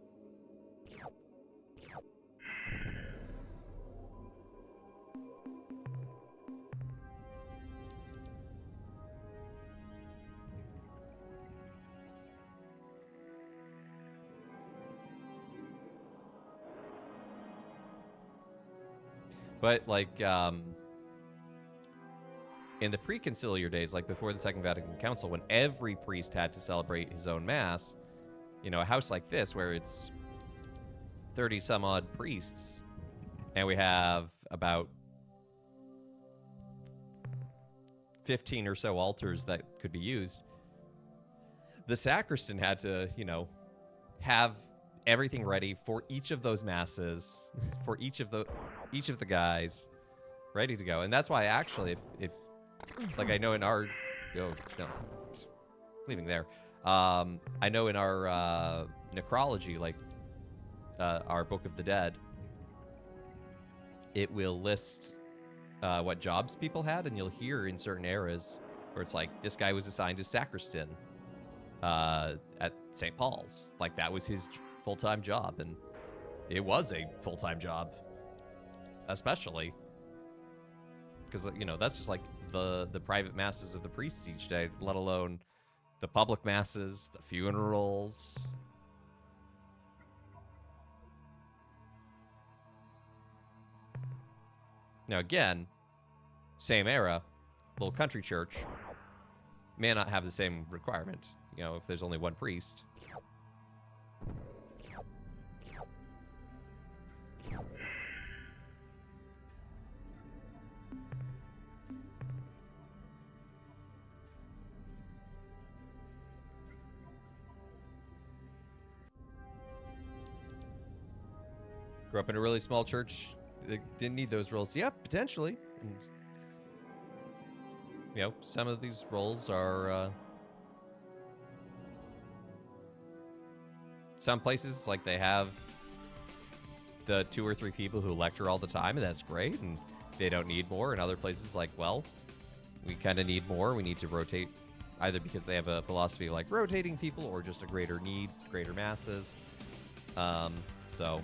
But, like, in the pre-conciliar days, like before the Second Vatican Council, when every priest had to celebrate his own Mass, you know, a house like this, where it's 30 some odd priests, and we have about 15 or so altars that could be used. The sacristan had to, have everything ready for each of those masses, for each of the guys, ready to go. And that's why actually, if like I know in our, no, leaving there. I know in our necrology, like our Book of the Dead, it will list what jobs people had, and you'll hear in certain eras where it's like, this guy was assigned as sacristan at St. Paul's. Like, that was his full-time job, and it was a full-time job, especially because, that's just like the private masses of the priests each day, let alone the public masses, the funerals. Now, again, same era, little country church may not have the same requirement, if there's only one priest. Grew up in a really small church. They didn't need those roles. Yeah, potentially. And, some of these roles are... some places, like, they have the 2 or 3 people who lecture all the time, and that's great, and they don't need more. And other places, like, well, we kind of need more. We need to rotate, either because they have a philosophy like rotating people or just a greater need, greater masses. So...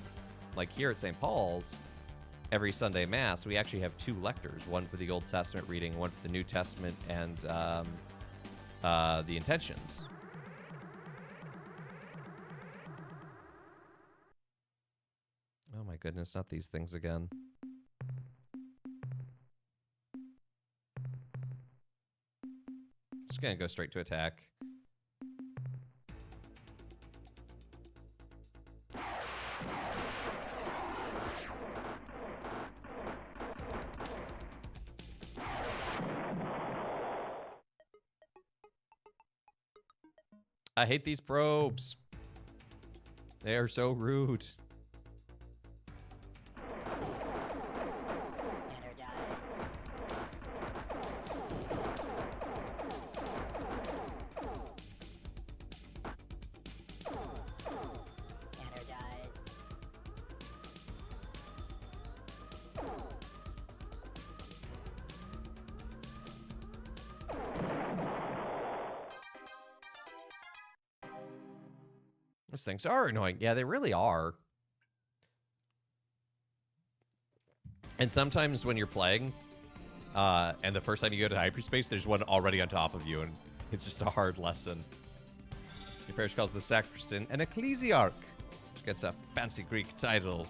like here at St. Paul's, every Sunday Mass, we actually have 2 lectors, one for the Old Testament reading, one for the New Testament, and the intentions. Oh my goodness, not these things again. Just gonna go straight to attack. I hate these probes. They are so rude. Those things are annoying. Yeah, they really are. And sometimes when you're playing, and the first time you go to hyperspace, there's one already on top of you, and it's just a hard lesson. Your parish calls the sacristan an ecclesiarch, which gets a fancy Greek title.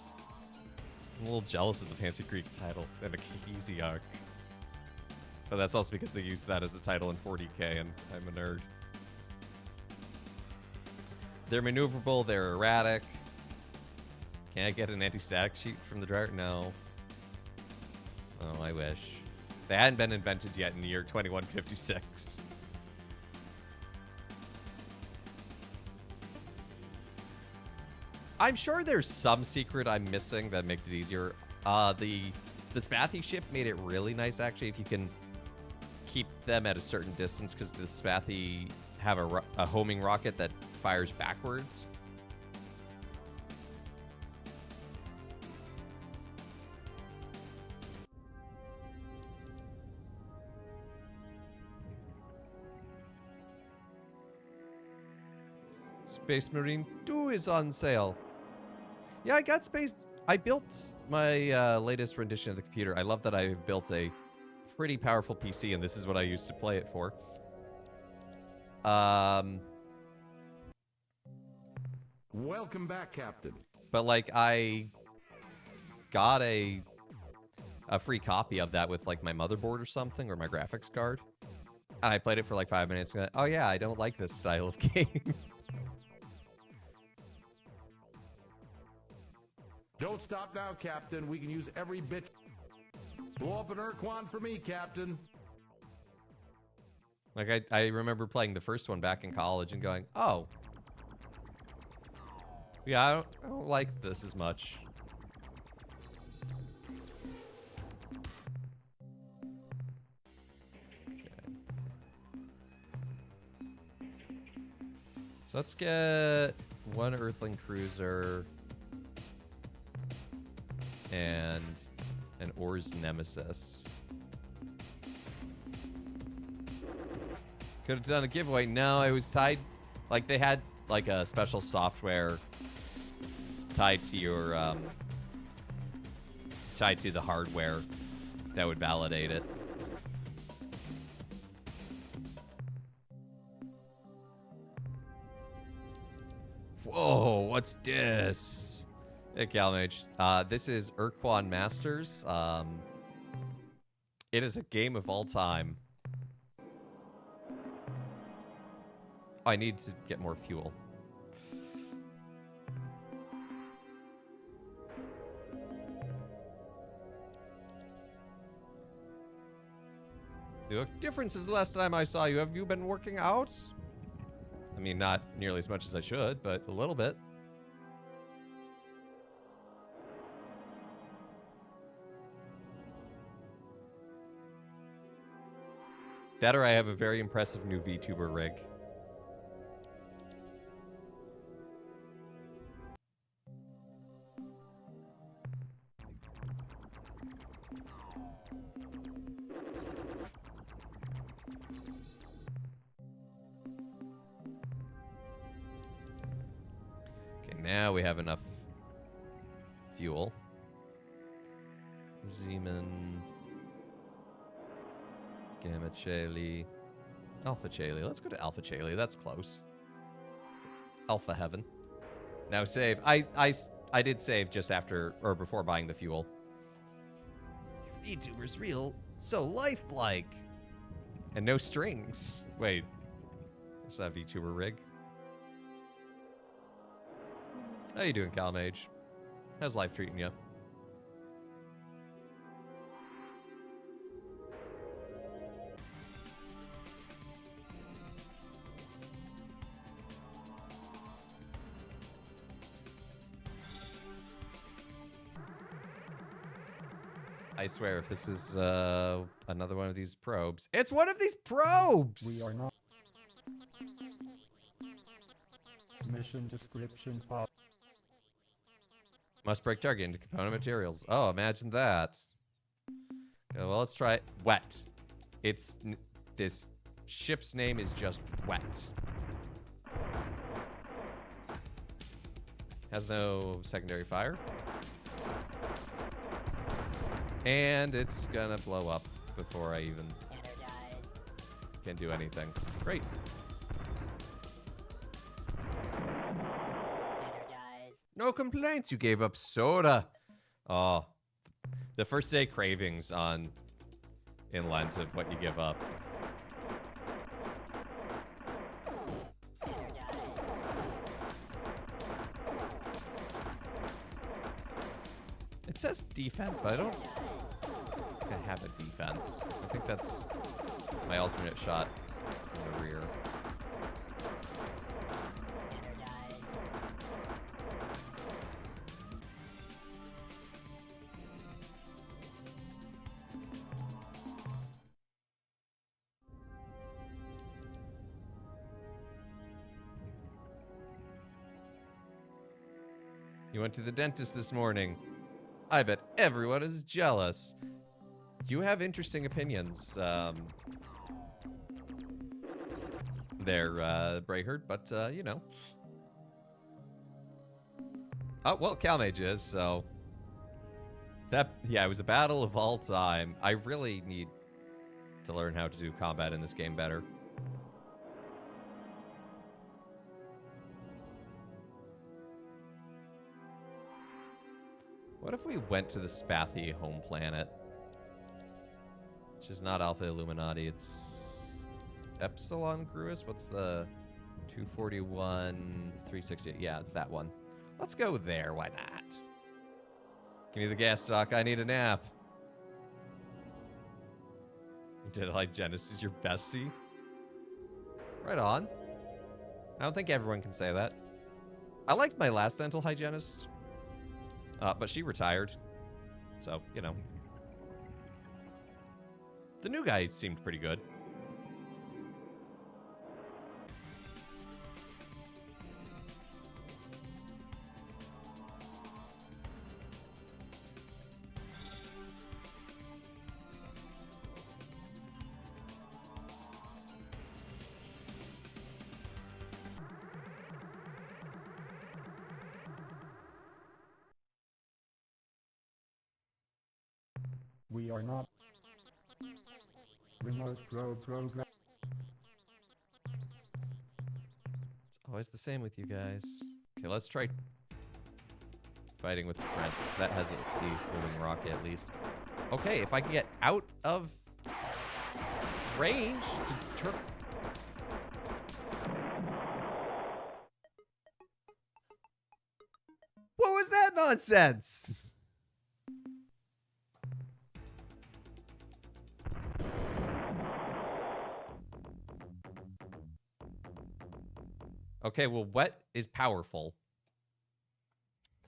I'm a little jealous of the fancy Greek title, an ecclesiarch. But that's also because they use that as a title in 40K, and I'm a nerd. They're maneuverable, they're erratic. Can I get an anti-static sheet from the driver? No. Oh, I wish. They hadn't been invented yet in the year 2156. I'm sure there's some secret I'm missing that makes it easier. The Spathy ship made it really nice, actually, if you can keep them at a certain distance, because the Spathy have a homing rocket that fires backwards. Space Marine 2 is on sale. Yeah, I got Space... I built my latest rendition of the computer. I love that I built a pretty powerful PC, and this is what I used to play it for. Welcome back, Captain. But, like, I got a free copy of that with, like, my motherboard or something, or my graphics card. And I played it for, like, 5 minutes, and oh, yeah, I don't like this style of game. Don't stop now, Captain. We can use every bit. Blow up an Ur-Quan for me, Captain. Like, I remember playing the first one back in college and going, oh. Yeah, I don't like this as much. So let's get one Earthling cruiser and an Urs Nemesis. Could have done a giveaway. No, it was tied. Like, they had like a special software tied to your tied to the hardware that would validate it. Whoa, what's this? Hey, Calmage. This is Ur-Quan Masters. It is a game of all time. I need to get more fuel. You look different since the last time I saw you. Have you been working out? I mean, not nearly as much as I should, but a little bit. That or I have a very impressive new VTuber rig. Now we have enough fuel. Zeman. Gamma Chali. Alpha Chali. Let's go to Alpha Chali. That's close. Alpha Heaven. Now save. I did save just after or before buying the fuel. VTuber's real. So lifelike. And no strings. Wait. What's that VTuber rig? How you doing, Calmage? How's life treating you? I swear, if this is another one of these probes, it's one of these probes. We are not. Mission description file. Must break target into component materials. Oh, imagine that. Okay, well, let's try it. Wet. This ship's name is just Wet. Has no secondary fire. And it's gonna blow up before I even can do anything. Great. No complaints. You gave up soda. Oh, the first day cravings on in Lent of what you give up. It says defense, but I don't think I have a defense. I think that's my alternate shot from the rear. You went to the dentist this morning. I bet everyone is jealous. You have interesting opinions. There, Brayherd, but, you know. Oh, well, Calmage is, so. That, yeah, it was a battle of all time. I really need to learn how to do combat in this game better. What if we went to the Spathi home planet? Which is not Alpha Illuminati, it's Epsilon Gruis? What's the 241, 368? Yeah, it's that one. Let's go there, why not? Give me the gas, Doc. I need a nap. Dental hygienist is your bestie? Right on. I don't think everyone can say that. I liked my last dental hygienist, but she retired. So, you know. The new guy seemed pretty good. We are not remote program. It's always the same with you guys. Okay, let's try fighting with the friends, because that has the moving rocket at least. Okay, if I can get out of range to turn... What was that nonsense? Okay, well, wet is powerful.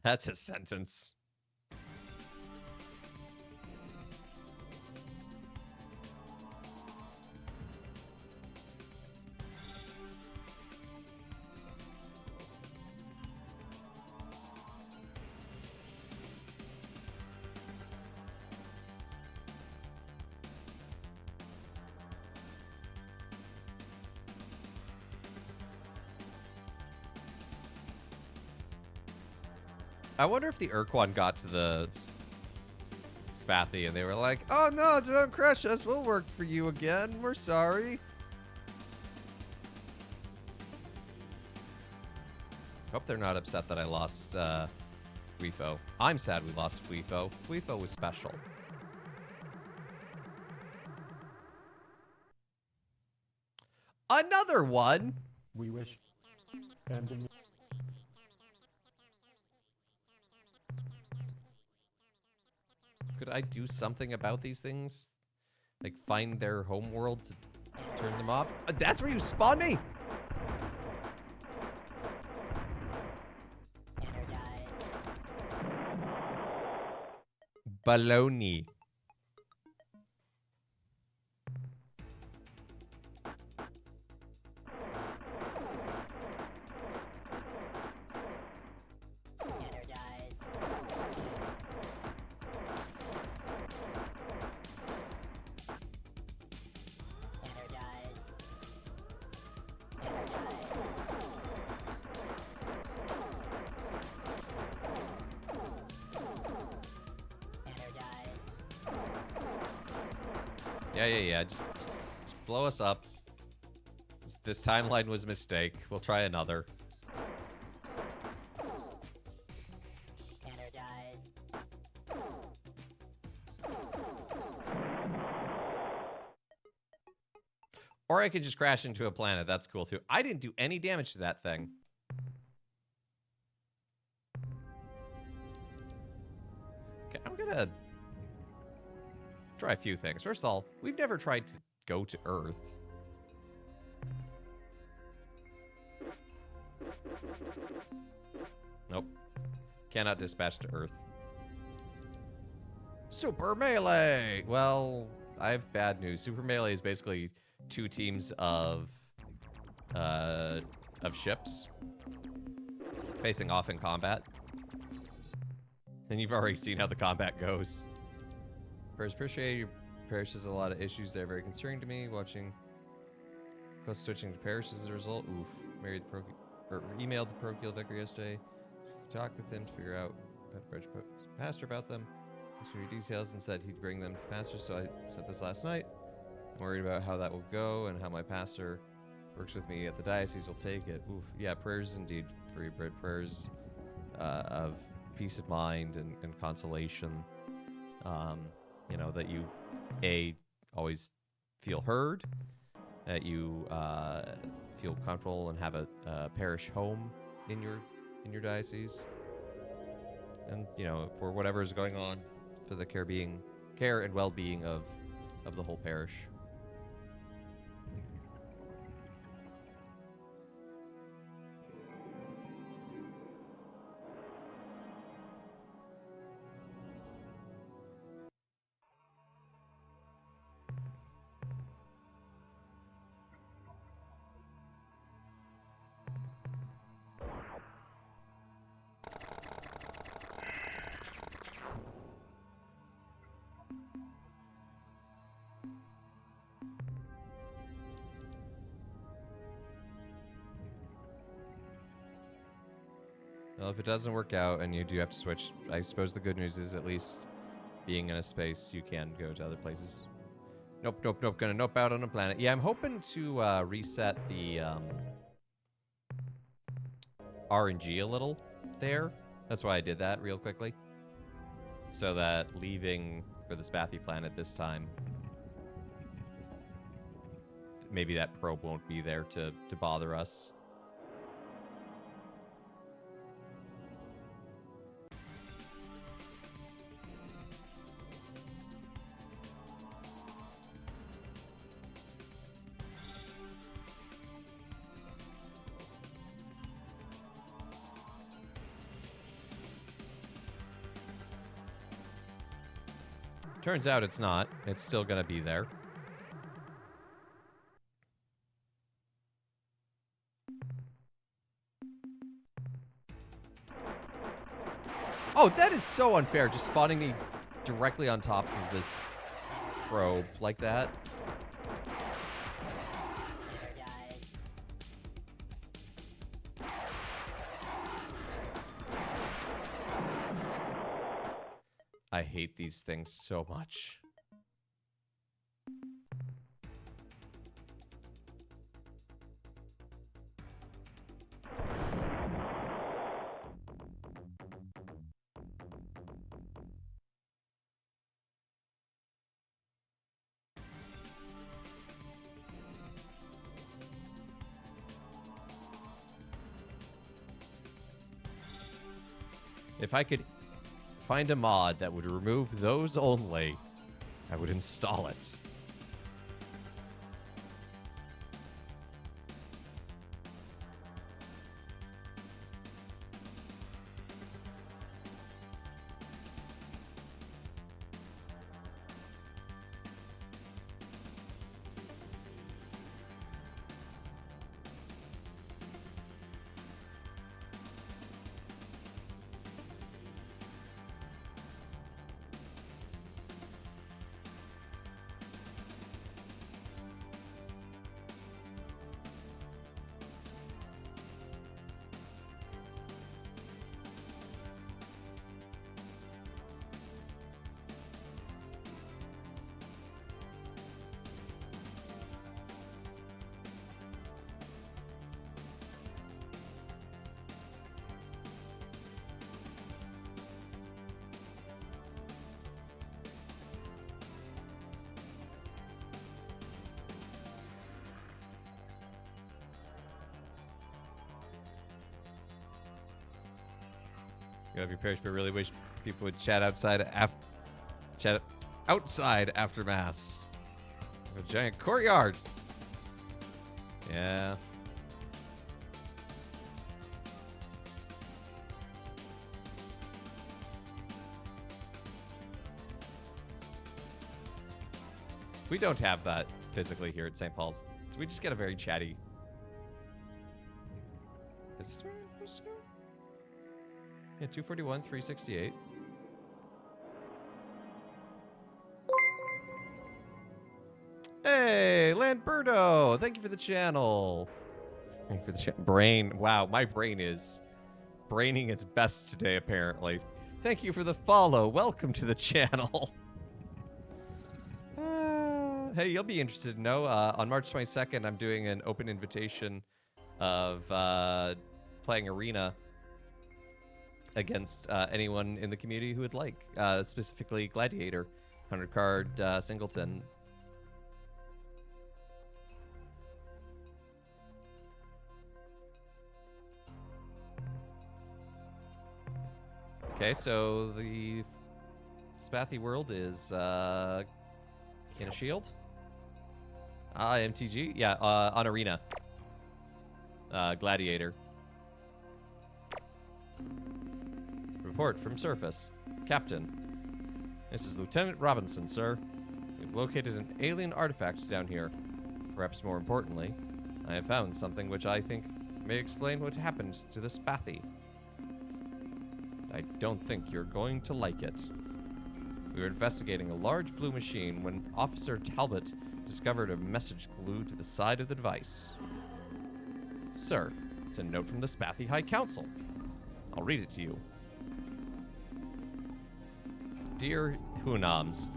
That's a sentence. I wonder if the Ur-Quan got to the Spathy and they were like, oh no, don't crush us. We'll work for you again. We're sorry. Hope they're not upset that I lost Weefo. I'm sad we lost Weefo. Weefo was special. Another one? We wish ending. Could I do something about these things? Like find their home world to turn them off? That's where you spawn me? Baloney. Yeah. Just blow us up. This timeline was a mistake. We'll try another. Or I could just crash into a planet. That's cool, too. I didn't do any damage to that thing. Okay, I'm gonna try a few things. First of all, we've never tried to go to Earth. Nope. Cannot dispatch to Earth. Super Melee! Well, I have bad news. Super Melee is basically two teams of ships facing off in combat. And you've already seen how the combat goes. First, appreciate your parish has a lot of issues that are very concerning to me. Watching close switching to parish as a result. Oof. Married the emailed the parochial vicar yesterday. Talked with him to figure out about the parish pastor about them. Asked for details and said he'd bring them to the pastor, so I said this last night. I'm worried about how that will go and how my pastor works with me at the diocese will take it. Oof. Yeah, prayers indeed for your bread. Prayers of peace of mind and consolation. You know, that you, always feel heard, that you feel comfortable and have a parish home in your diocese. And, you know, for whatever is going on for the care and well-being of the whole parish. Well, if it doesn't work out and you do have to switch, I suppose the good news is at least being in a space, you can go to other places. Nope, nope, nope. Gonna nope out on a planet. Yeah, I'm hoping to reset the RNG a little there. That's why I did that real quickly. So that leaving for the Spathy planet this time, maybe that probe won't be there to bother us. Turns out it's not. It's still going to be there. Oh, that is so unfair, just spawning me directly on top of this probe like that. I hate these things so much. If I could find a mod that would remove those only, I would install it. You love your parish, but really wish people would chat outside after mass. A giant courtyard. Yeah. We don't have that physically here at St. Paul's. So we just get a very chatty. Is this where we're supposed to go? Yeah, 241, 368. Hey, Lamberto! Thank you for the channel. Thank you for the brain. Wow, my brain is braining its best today, apparently. Thank you for the follow. Welcome to the channel. Hey, you'll be interested to know, on March 22nd, I'm doing an open invitation of playing Arena against anyone in the community who would like, specifically Gladiator, 100-card singleton. Okay, so the Spathy world is in a shield. MTG? Yeah, on Arena. Gladiator. Report from surface. Captain. This is Lieutenant Robinson, sir. We've located an alien artifact down here. Perhaps more importantly, I have found something which I think may explain what happened to the Spathy. I don't think you're going to like it. We were investigating a large blue machine when Officer Talbot discovered a message glued to the side of the device. Sir, it's a note from the Spathy High Council. I'll read it to you. Dear Hunams,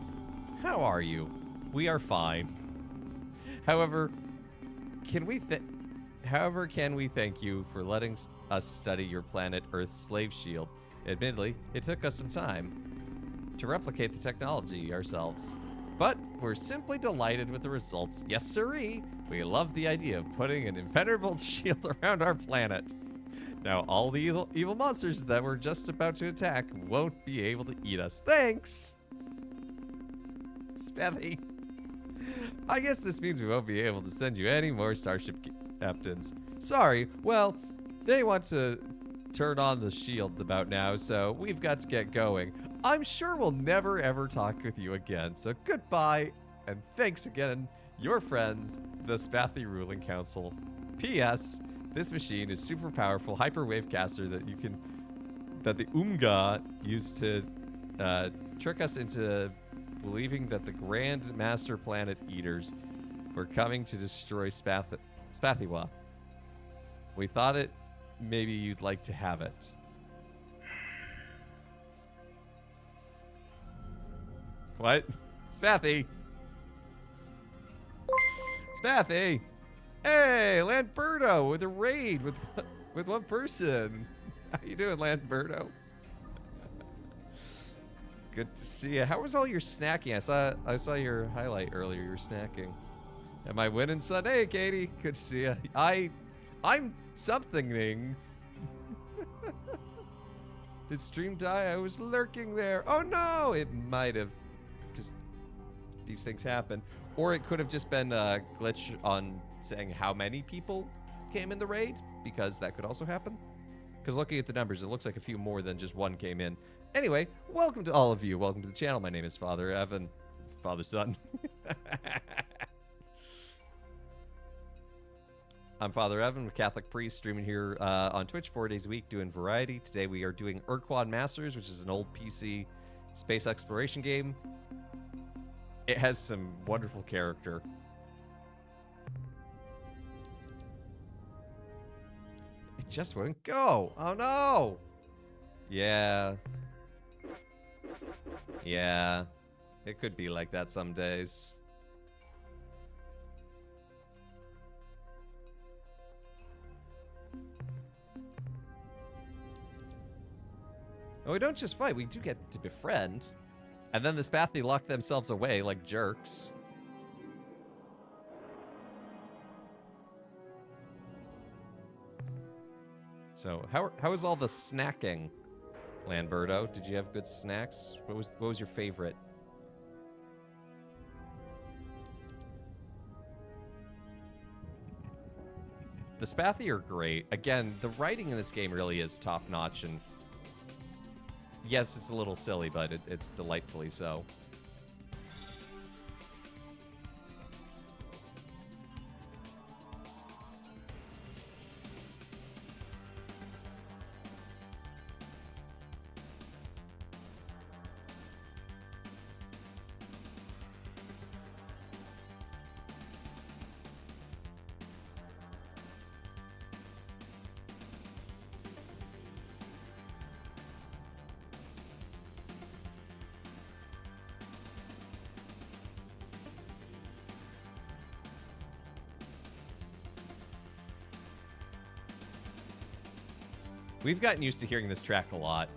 how are you? We are fine. However, can we thank you for letting us study your planet Earth's slave shield? Admittedly, it took us some time to replicate the technology ourselves. But we're simply delighted with the results. Yes, sirree. We love the idea of putting an impenetrable shield around our planet. Now, all the evil monsters that we're just about to attack won't be able to eat us. Thanks! Spathy. I guess this means we won't be able to send you any more starship captains. Sorry. Well, they want to turn on the shield about now, so we've got to get going. I'm sure we'll never ever talk with you again, so goodbye, and thanks again, your friends, the Spathy Ruling Council. P.S. This machine is super powerful hyperwave caster that the Umga used to trick us into believing that the Grand Master Planet Eaters were coming to destroy Spathiwa. We thought maybe you'd like to have it. What? Spathy! Spathy! Hey, Lamberto with a raid with one person. How you doing, Lamberto? Good to see you. How was all your snacking? I saw your highlight earlier. You were snacking. Am I winning, son? Hey, Katie. Good to see you. I'm something-ing. Did stream die? I was lurking there. Oh no! It might have, because these things happen. Or it could have just been a glitch on saying how many people came in the raid, because that could also happen. Because looking at the numbers, it looks like a few more than just one came in. Anyway, welcome to all of you. Welcome to the channel. My name is Father Evan. Father Son. I'm Father Evan, a Catholic priest, streaming here on Twitch 4 days a week, doing variety. Today we are doing Ur-Quan Masters, which is an old PC space exploration game. It has some wonderful character. It just wouldn't go. Oh no! Yeah. Yeah. It could be like that some days. Oh, we don't just fight, we do get to befriend. And then the Spathy lock themselves away like jerks. So, how was all the snacking, Lamberto? Did you have good snacks? What was your favorite? The Spathy are great. Again, the writing in this game really is top-notch, and yes, it's a little silly, but it's delightfully so. We've gotten used to hearing this track a lot.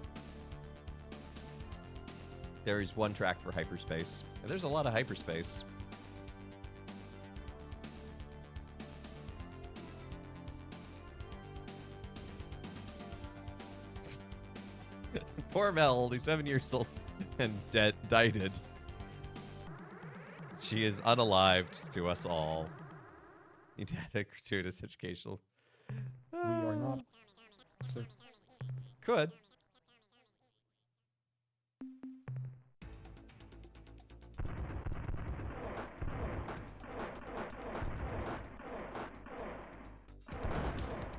There is one track for hyperspace, and there's a lot of hyperspace. Poor Mel, only 7 years old and died. She is unalived to us all. Need to have a gratuitous educational. We are not. Could.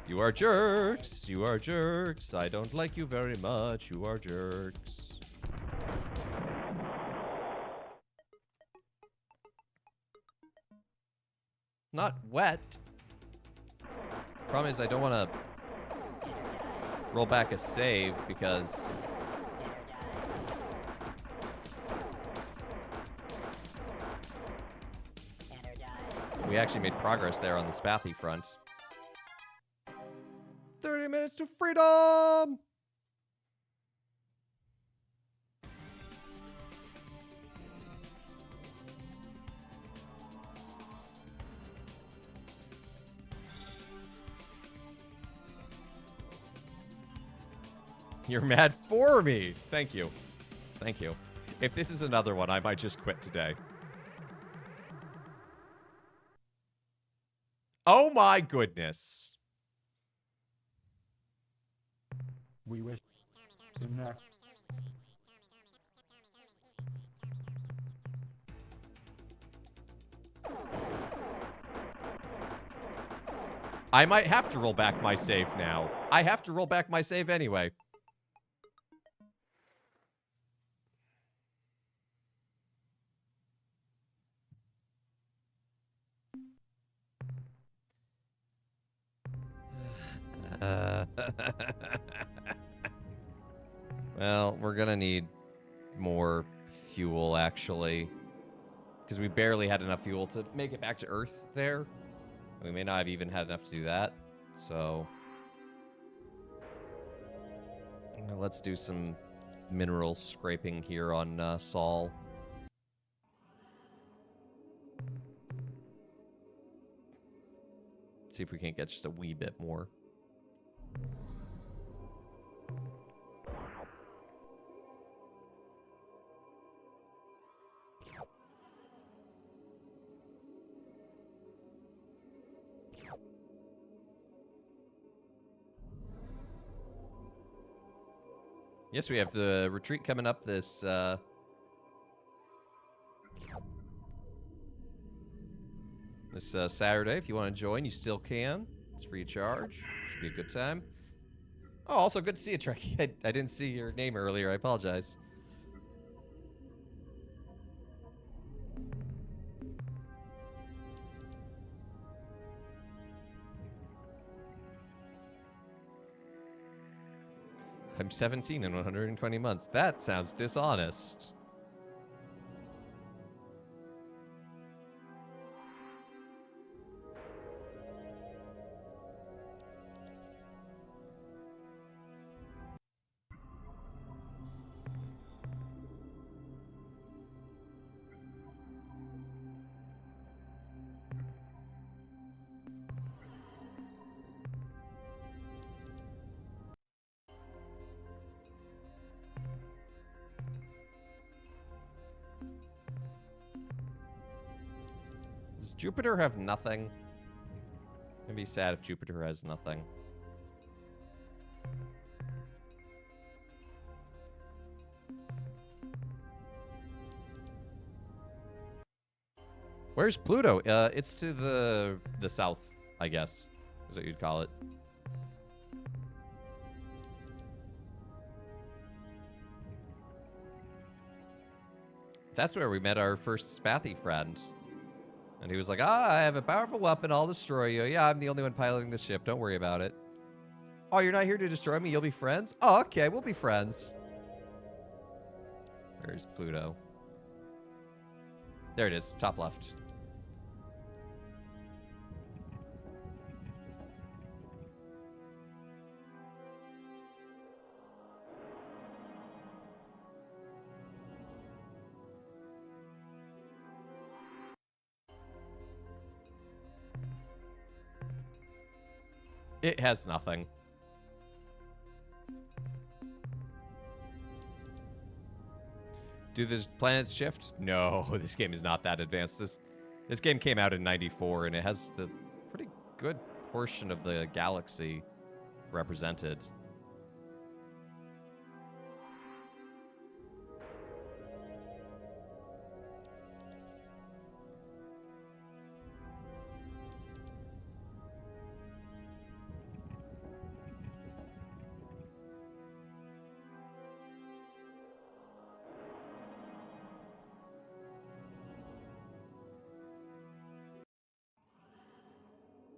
You are jerks. You are jerks. I don't like you very much. You are jerks. Not wet. Problem is, I don't want to roll back a save because we actually made progress there on the Spathy front. 30 minutes to freedom! You're mad for me. Thank you. Thank you. If this is another one, I might just quit today. Oh my goodness. We wish the next. I might have to roll back my save now. I have to roll back my save anyway. Well, we're gonna need more fuel, actually. Because we barely had enough fuel to make it back to Earth there. We may not have even had enough to do that. So let's do some mineral scraping here on Sol. See if we can't get just a wee bit more. Yes, we have the retreat coming up this Saturday. If you want to join, you still can. It's free of charge. Should be a good time. Oh, also good to see you, Trekkie. I didn't see your name earlier. I apologize. I'm 17 in 120 months. That sounds dishonest. Does Jupiter have nothing? I'd be sad if Jupiter has nothing. Where's Pluto? It's to the south, I guess, is what you'd call it. That's where we met our first Spathy friend. And he was like, I have a powerful weapon. I'll destroy you. Yeah, I'm the only one piloting the ship. Don't worry about it. Oh, you're not here to destroy me? You'll be friends? Oh, okay. We'll be friends. Where's Pluto? There it is. Top left. It has nothing. Do the planets shift? No, this game is not that advanced. This game came out in '94, and it has the pretty good portion of the galaxy represented.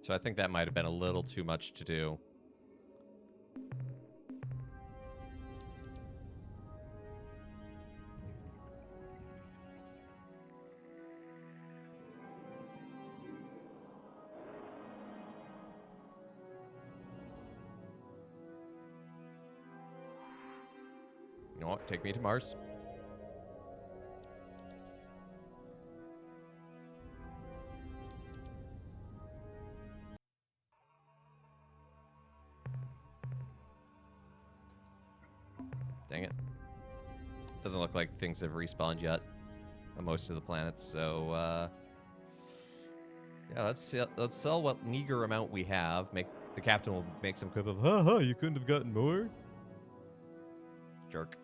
So I think that might have been a little too much to do. You know what? Take me to Mars. Dang it. Doesn't look like things have respawned yet on most of the planets, so yeah, let's sell what meager amount we have. The captain will make some quip of, ha, you couldn't have gotten more. Jerk.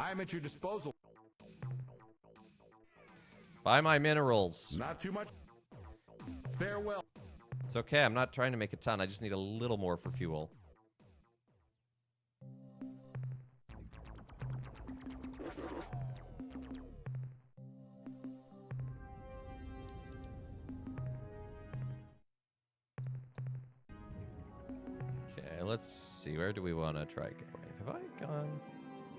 I'm at your disposal. Buy my minerals. Not too much. Farewell. It's okay, I'm not trying to make a ton. I just need a little more for fuel. Okay, let's see. Where do we want to try going? Have I gone?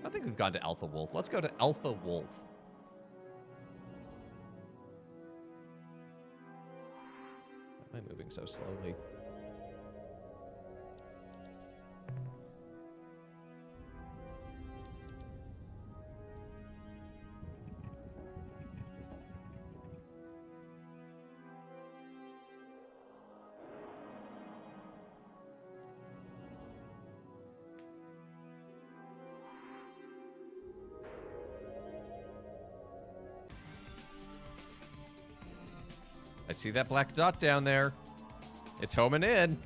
I think we've gone to Alpha Wolf. Let's go to Alpha Wolf. Why am I moving so slowly? I see that black dot down there. It's homing in.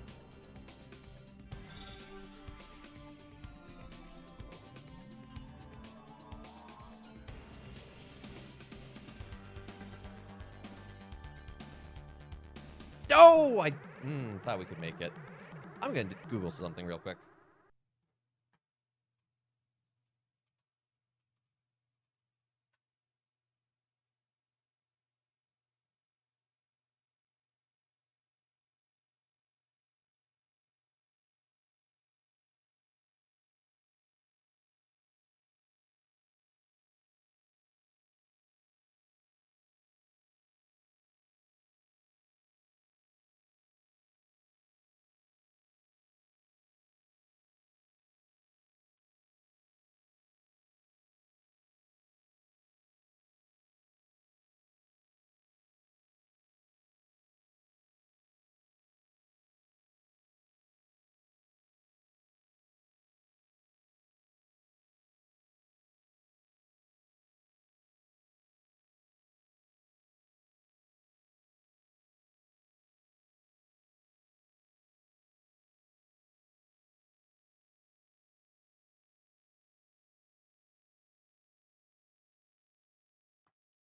Oh, I thought we could make it. I'm going to Google something real quick.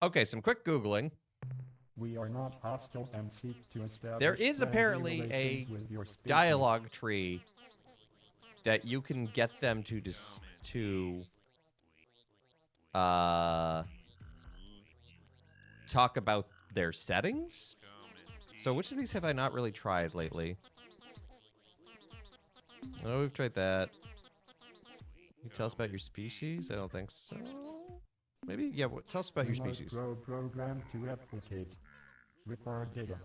Okay, some quick Googling. We are not hostile and seek to establish There is friendly apparently a relations with your species. dialogue tree that you can get them talk about their settings. So which of these have I not really tried lately? Oh, we've tried that. Can you tell us about your species? I don't think so. Maybe, yeah, tell us about your species. Micro program to replicate. Record data.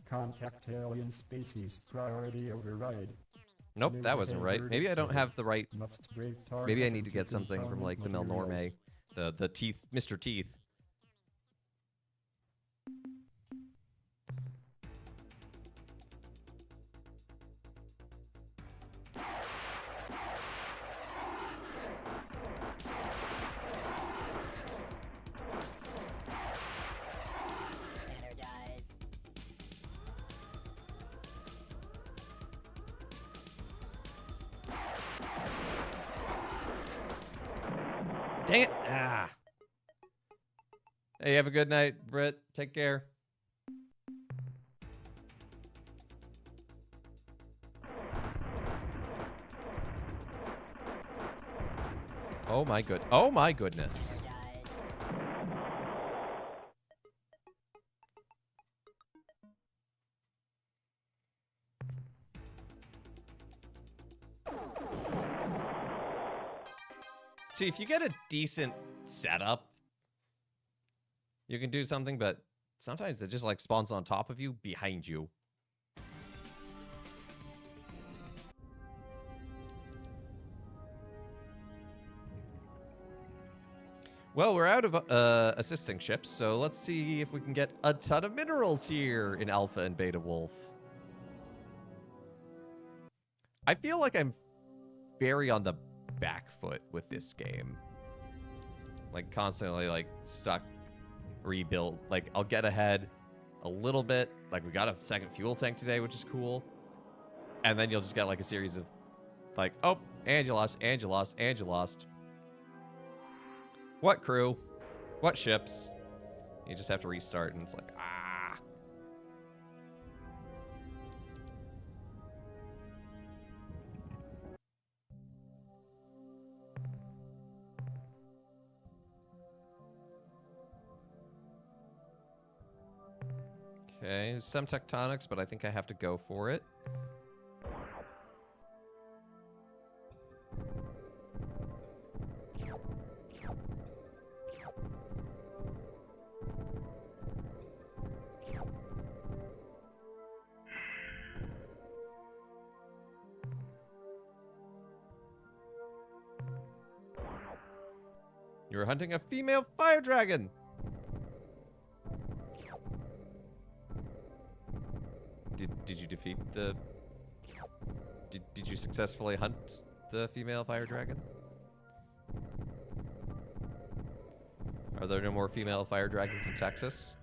Contact alien species. Priority override. Nope, New that wasn't right. behavior Maybe I don't dictated. have the right... Must break target Maybe I need to into get something from, component like, the materials. Melnorme. The Teeth... Mr. Teeth. Dang it! Ah. Hey, have a good night, Britt. Take care. Oh my good. Oh my goodness. See, if you get a decent setup, you can do something, but sometimes it just like spawns on top of you, behind you. Well, we're out of assisting ships, so let's see if we can get a ton of minerals here in Alpha and Beta Wolf. I feel like I'm very on the back foot with this game. Like, constantly, like, stuck, rebuild. Like, I'll get ahead a little bit. Like, we got a second fuel tank today, which is cool. And then you'll just get, like, a series of, like, oh, and you lost, and you lost, and you lost. What crew? What ships? You just have to restart, and it's like, ah. Okay, some tectonics, but I think I have to go for it. You're hunting a female fire dragon! Did you defeat the... Did you successfully hunt the female fire dragon? Are there no more female fire dragons in Texas?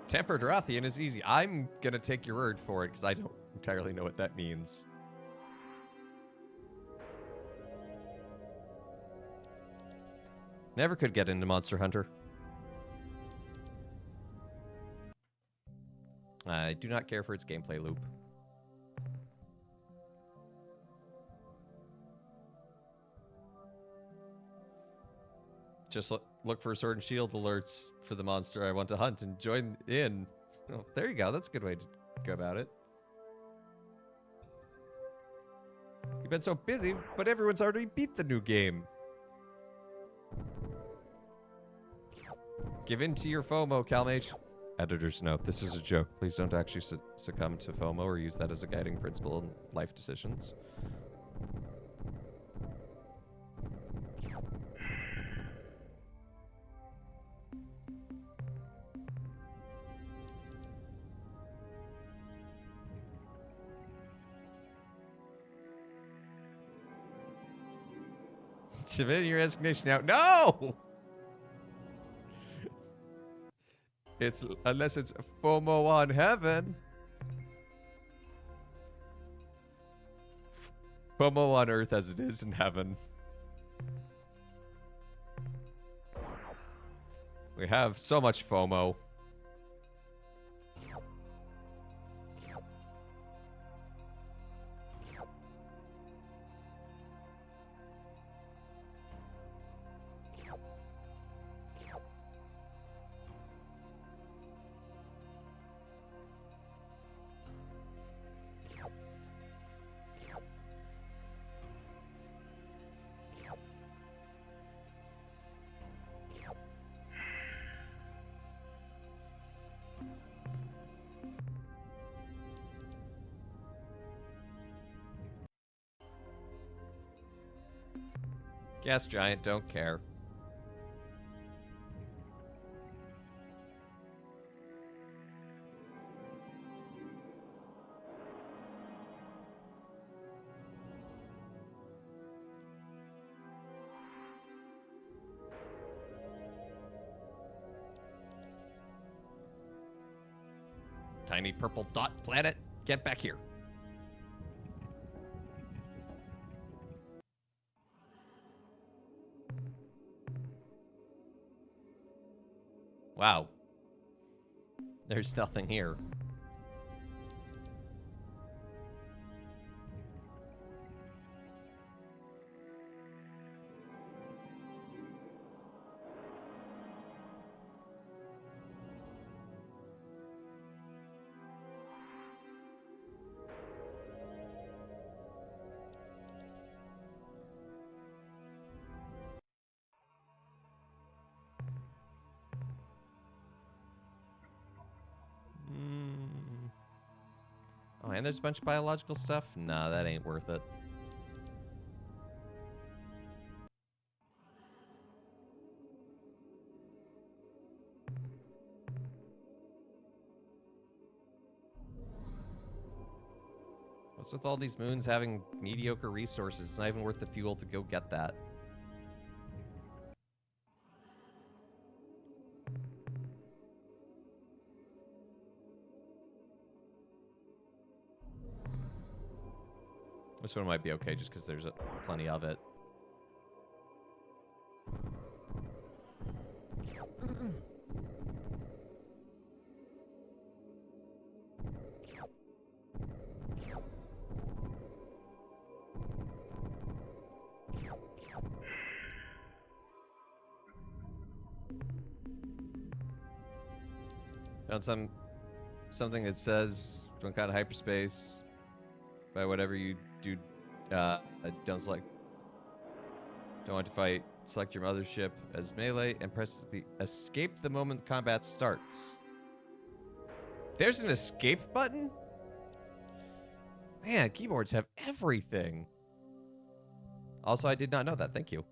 Tempered Rathian is easy. I'm gonna take your word for it because I don't entirely know what that means. Never could get into Monster Hunter. I do not care for its gameplay loop. Just look for Sword and Shield alerts for the monster I want to hunt and join in. Oh, there you go. That's a good way to go about it. You've been so busy, but everyone's already beat the new game. Give in to your FOMO, Calmage. Editor's note, this is a joke. Please don't actually succumb to FOMO or use that as a guiding principle in life decisions. Submit your resignation now. No! It's unless it's FOMO on heaven. FOMO on earth as it is in heaven. We have so much FOMO. Gas giant, don't care. Tiny purple dot planet, get back here. Wow. There's nothing here. Oh, and there's a bunch of biological stuff? Nah, that ain't worth it. What's with all these moons having mediocre resources? It's not even worth the fuel to go get that. This one might be okay just because there's plenty of it. Found something that says some kind of hyperspace by whatever you do. Don't select. Don't want to fight. Select your mothership as melee and press the escape the moment combat starts. There's an escape button? Man, keyboards have everything. Also, I did not know that. Thank you.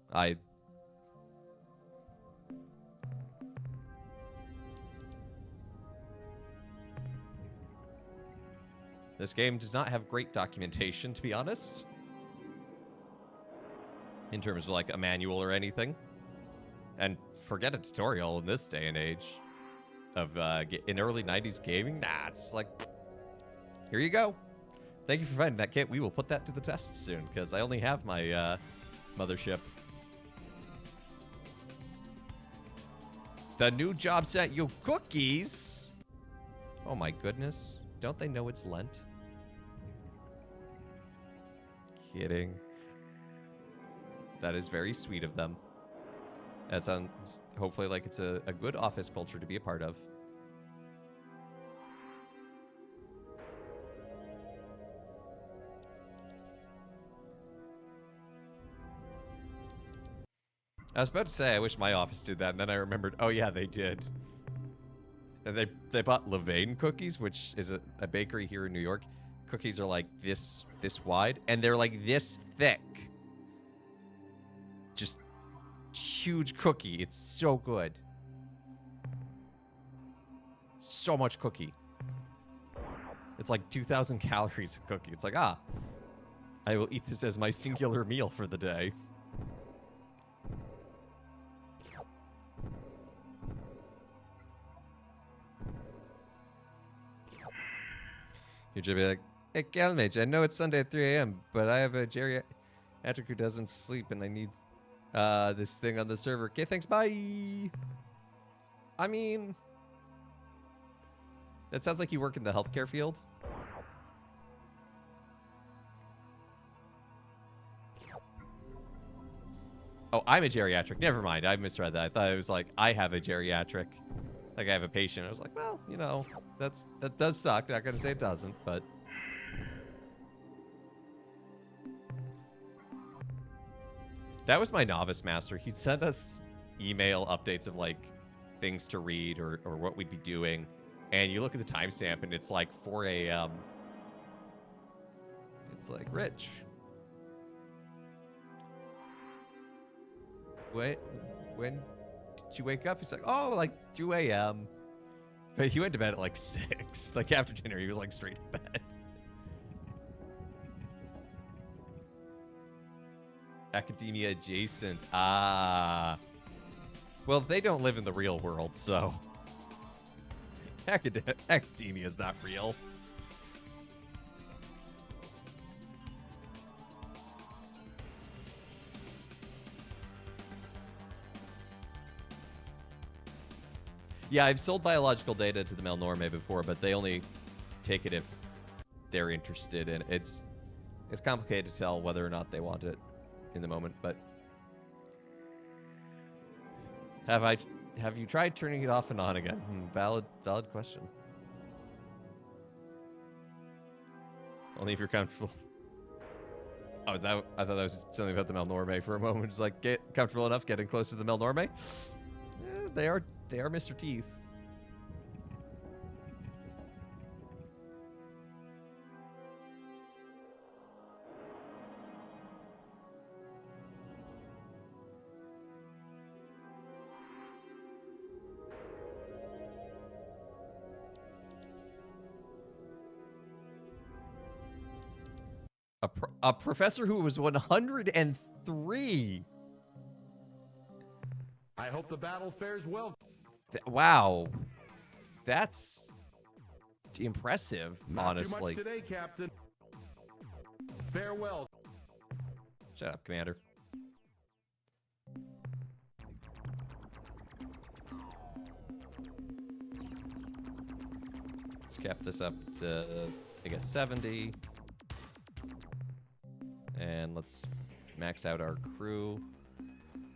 This game does not have great documentation, to be honest. In terms of, like, a manual or anything. And forget a tutorial in this day and age of, in early 90s gaming. Nah, it's like, here you go. Thank you for finding that kit. We will put that to the test soon, because I only have my, mothership. The new job sent you cookies. Oh my goodness. Don't they know it's Lent? Kidding. That is very sweet of them. That sounds hopefully like it's a good office culture to be a part of. I was about to say I wish my office did that, and then I remembered, oh yeah, they did. And they bought Levain cookies, which is a bakery here in New York. Cookies are like this wide, and they're like this thick. Just huge cookie. It's so good. So much cookie. It's like 2,000 calories a cookie. It's like, I will eat this as my singular meal for the day. You're just be like, hey, Galmage, I know it's Sunday at 3 a.m., but I have a geriatric who doesn't sleep, and I need this thing on the server. Okay, thanks, bye! I mean, that sounds like you work in the healthcare field. Oh, I'm a geriatric. Never mind, I misread that. I thought it was like, I have a geriatric. Like, I have a patient. I was like, well, you know, that does suck. Not gonna say it doesn't, but... That was my novice master. He'd send us email updates of, like, things to read or what we'd be doing. And you look at the timestamp, and it's like 4 a.m. It's like, Rich. when did you wake up? He's like, oh, like 2 a.m. But he went to bed at like 6. Like after dinner, he was like straight to bed. Academia adjacent. Ah. Well, they don't live in the real world, so academia is not real. Yeah, I've sold biological data to the Melnorme before, but they only take it if they're interested in it. It's complicated to tell whether or not they want it in the moment, but have you tried turning it off and on again? Valid question. Only if you're comfortable. Oh, I thought that was something about the Melnorme for a moment. It's like, get comfortable enough getting close to the Melnorme. They are Mr. Teeth. A professor who was 103. I hope the battle fares well. Wow. That's impressive, Not honestly. too much today, Captain. Farewell. Shut up, Commander. Let's cap this up to, I guess, 70. And let's max out our crew.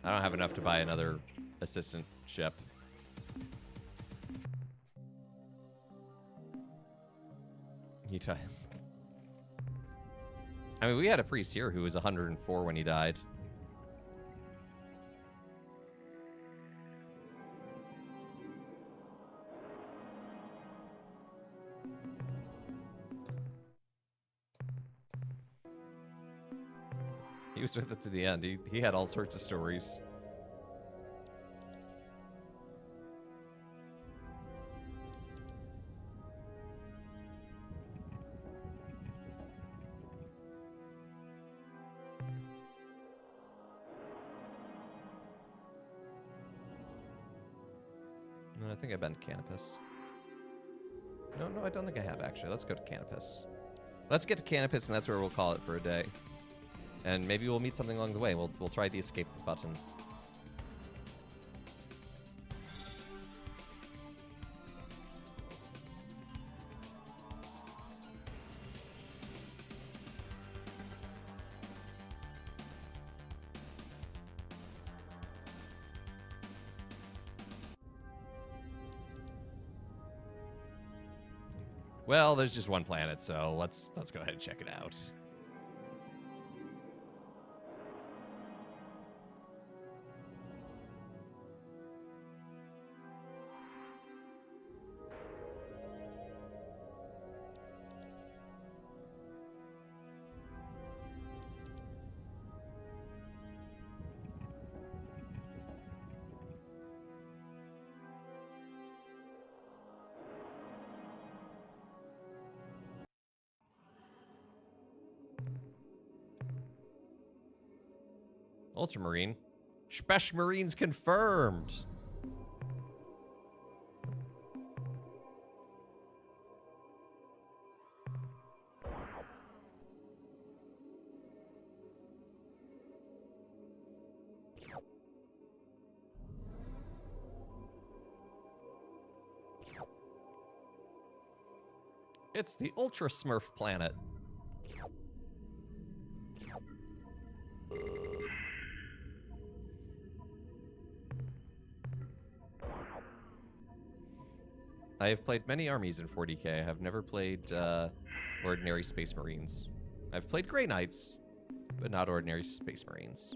I don't have enough to buy another assistant ship. I mean, we had a priest here who was 104 when he died. He was with it to the end. He had all sorts of stories. No, I think I've been to Canopus. No, I don't think I have, actually. Let's go to Canopus. Let's get to Canopus, and that's where we'll call it for a day. And maybe we'll meet something along the way. We'll try the escape button. Well, there's just one planet, so let's go ahead and check it out. Ultramarine. Spesh Marines confirmed. It's the Ultra Smurf planet. I have played many armies in 40k. I have never played ordinary Space Marines. I've played Grey Knights, but not ordinary Space Marines.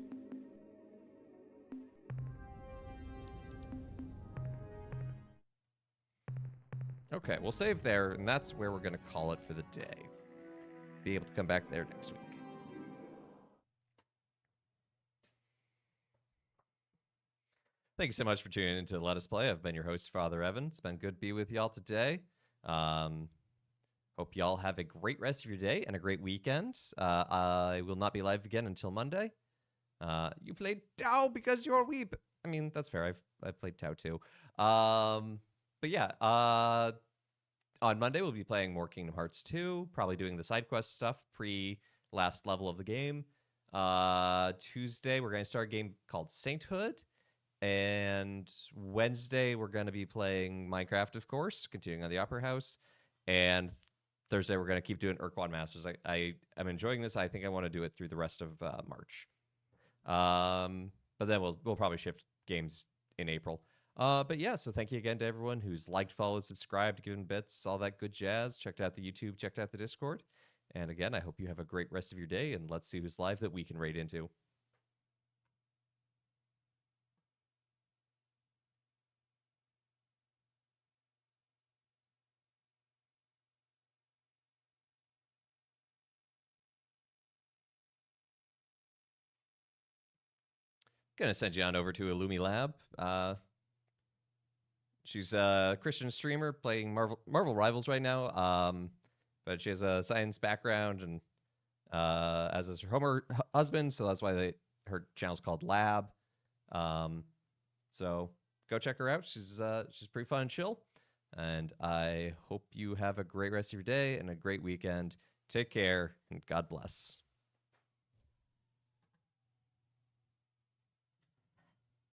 Okay, we'll save there, and that's where we're going to call it for the day. Be able to come back there next week. Thank you so much for tuning in to Let Us Play. I've been your host, Father Evan. It's been good to be with y'all today. Hope y'all have a great rest of your day and a great weekend. I will not be live again until Monday. You played Tau because you're a weeb. I mean, that's fair. I've played Tau too. But yeah, on Monday we'll be playing more Kingdom Hearts 2, probably doing the side quest stuff pre last level of the game. Tuesday we're going to start a game called Sainthood. And Wednesday, we're going to be playing Minecraft, of course, continuing on the Opera House. And Thursday, we're going to keep doing Ur-Quan Masters. I am enjoying this. I think I want to do it through the rest of March. But then we'll probably shift games in April. But yeah, so thank you again to everyone who's liked, followed, subscribed, given bits, all that good jazz. Checked out the YouTube, checked out the Discord. And again, I hope you have a great rest of your day, and let's see who's live that we can raid into. Gonna send you on over to Illumi Lab. She's a Christian streamer playing Marvel Rivals right now. But she has a science background, and as is her husband, so that's why her channel's called Lab. So go check her out. She's pretty fun and chill. And I hope you have a great rest of your day and a great weekend. Take care, and God bless.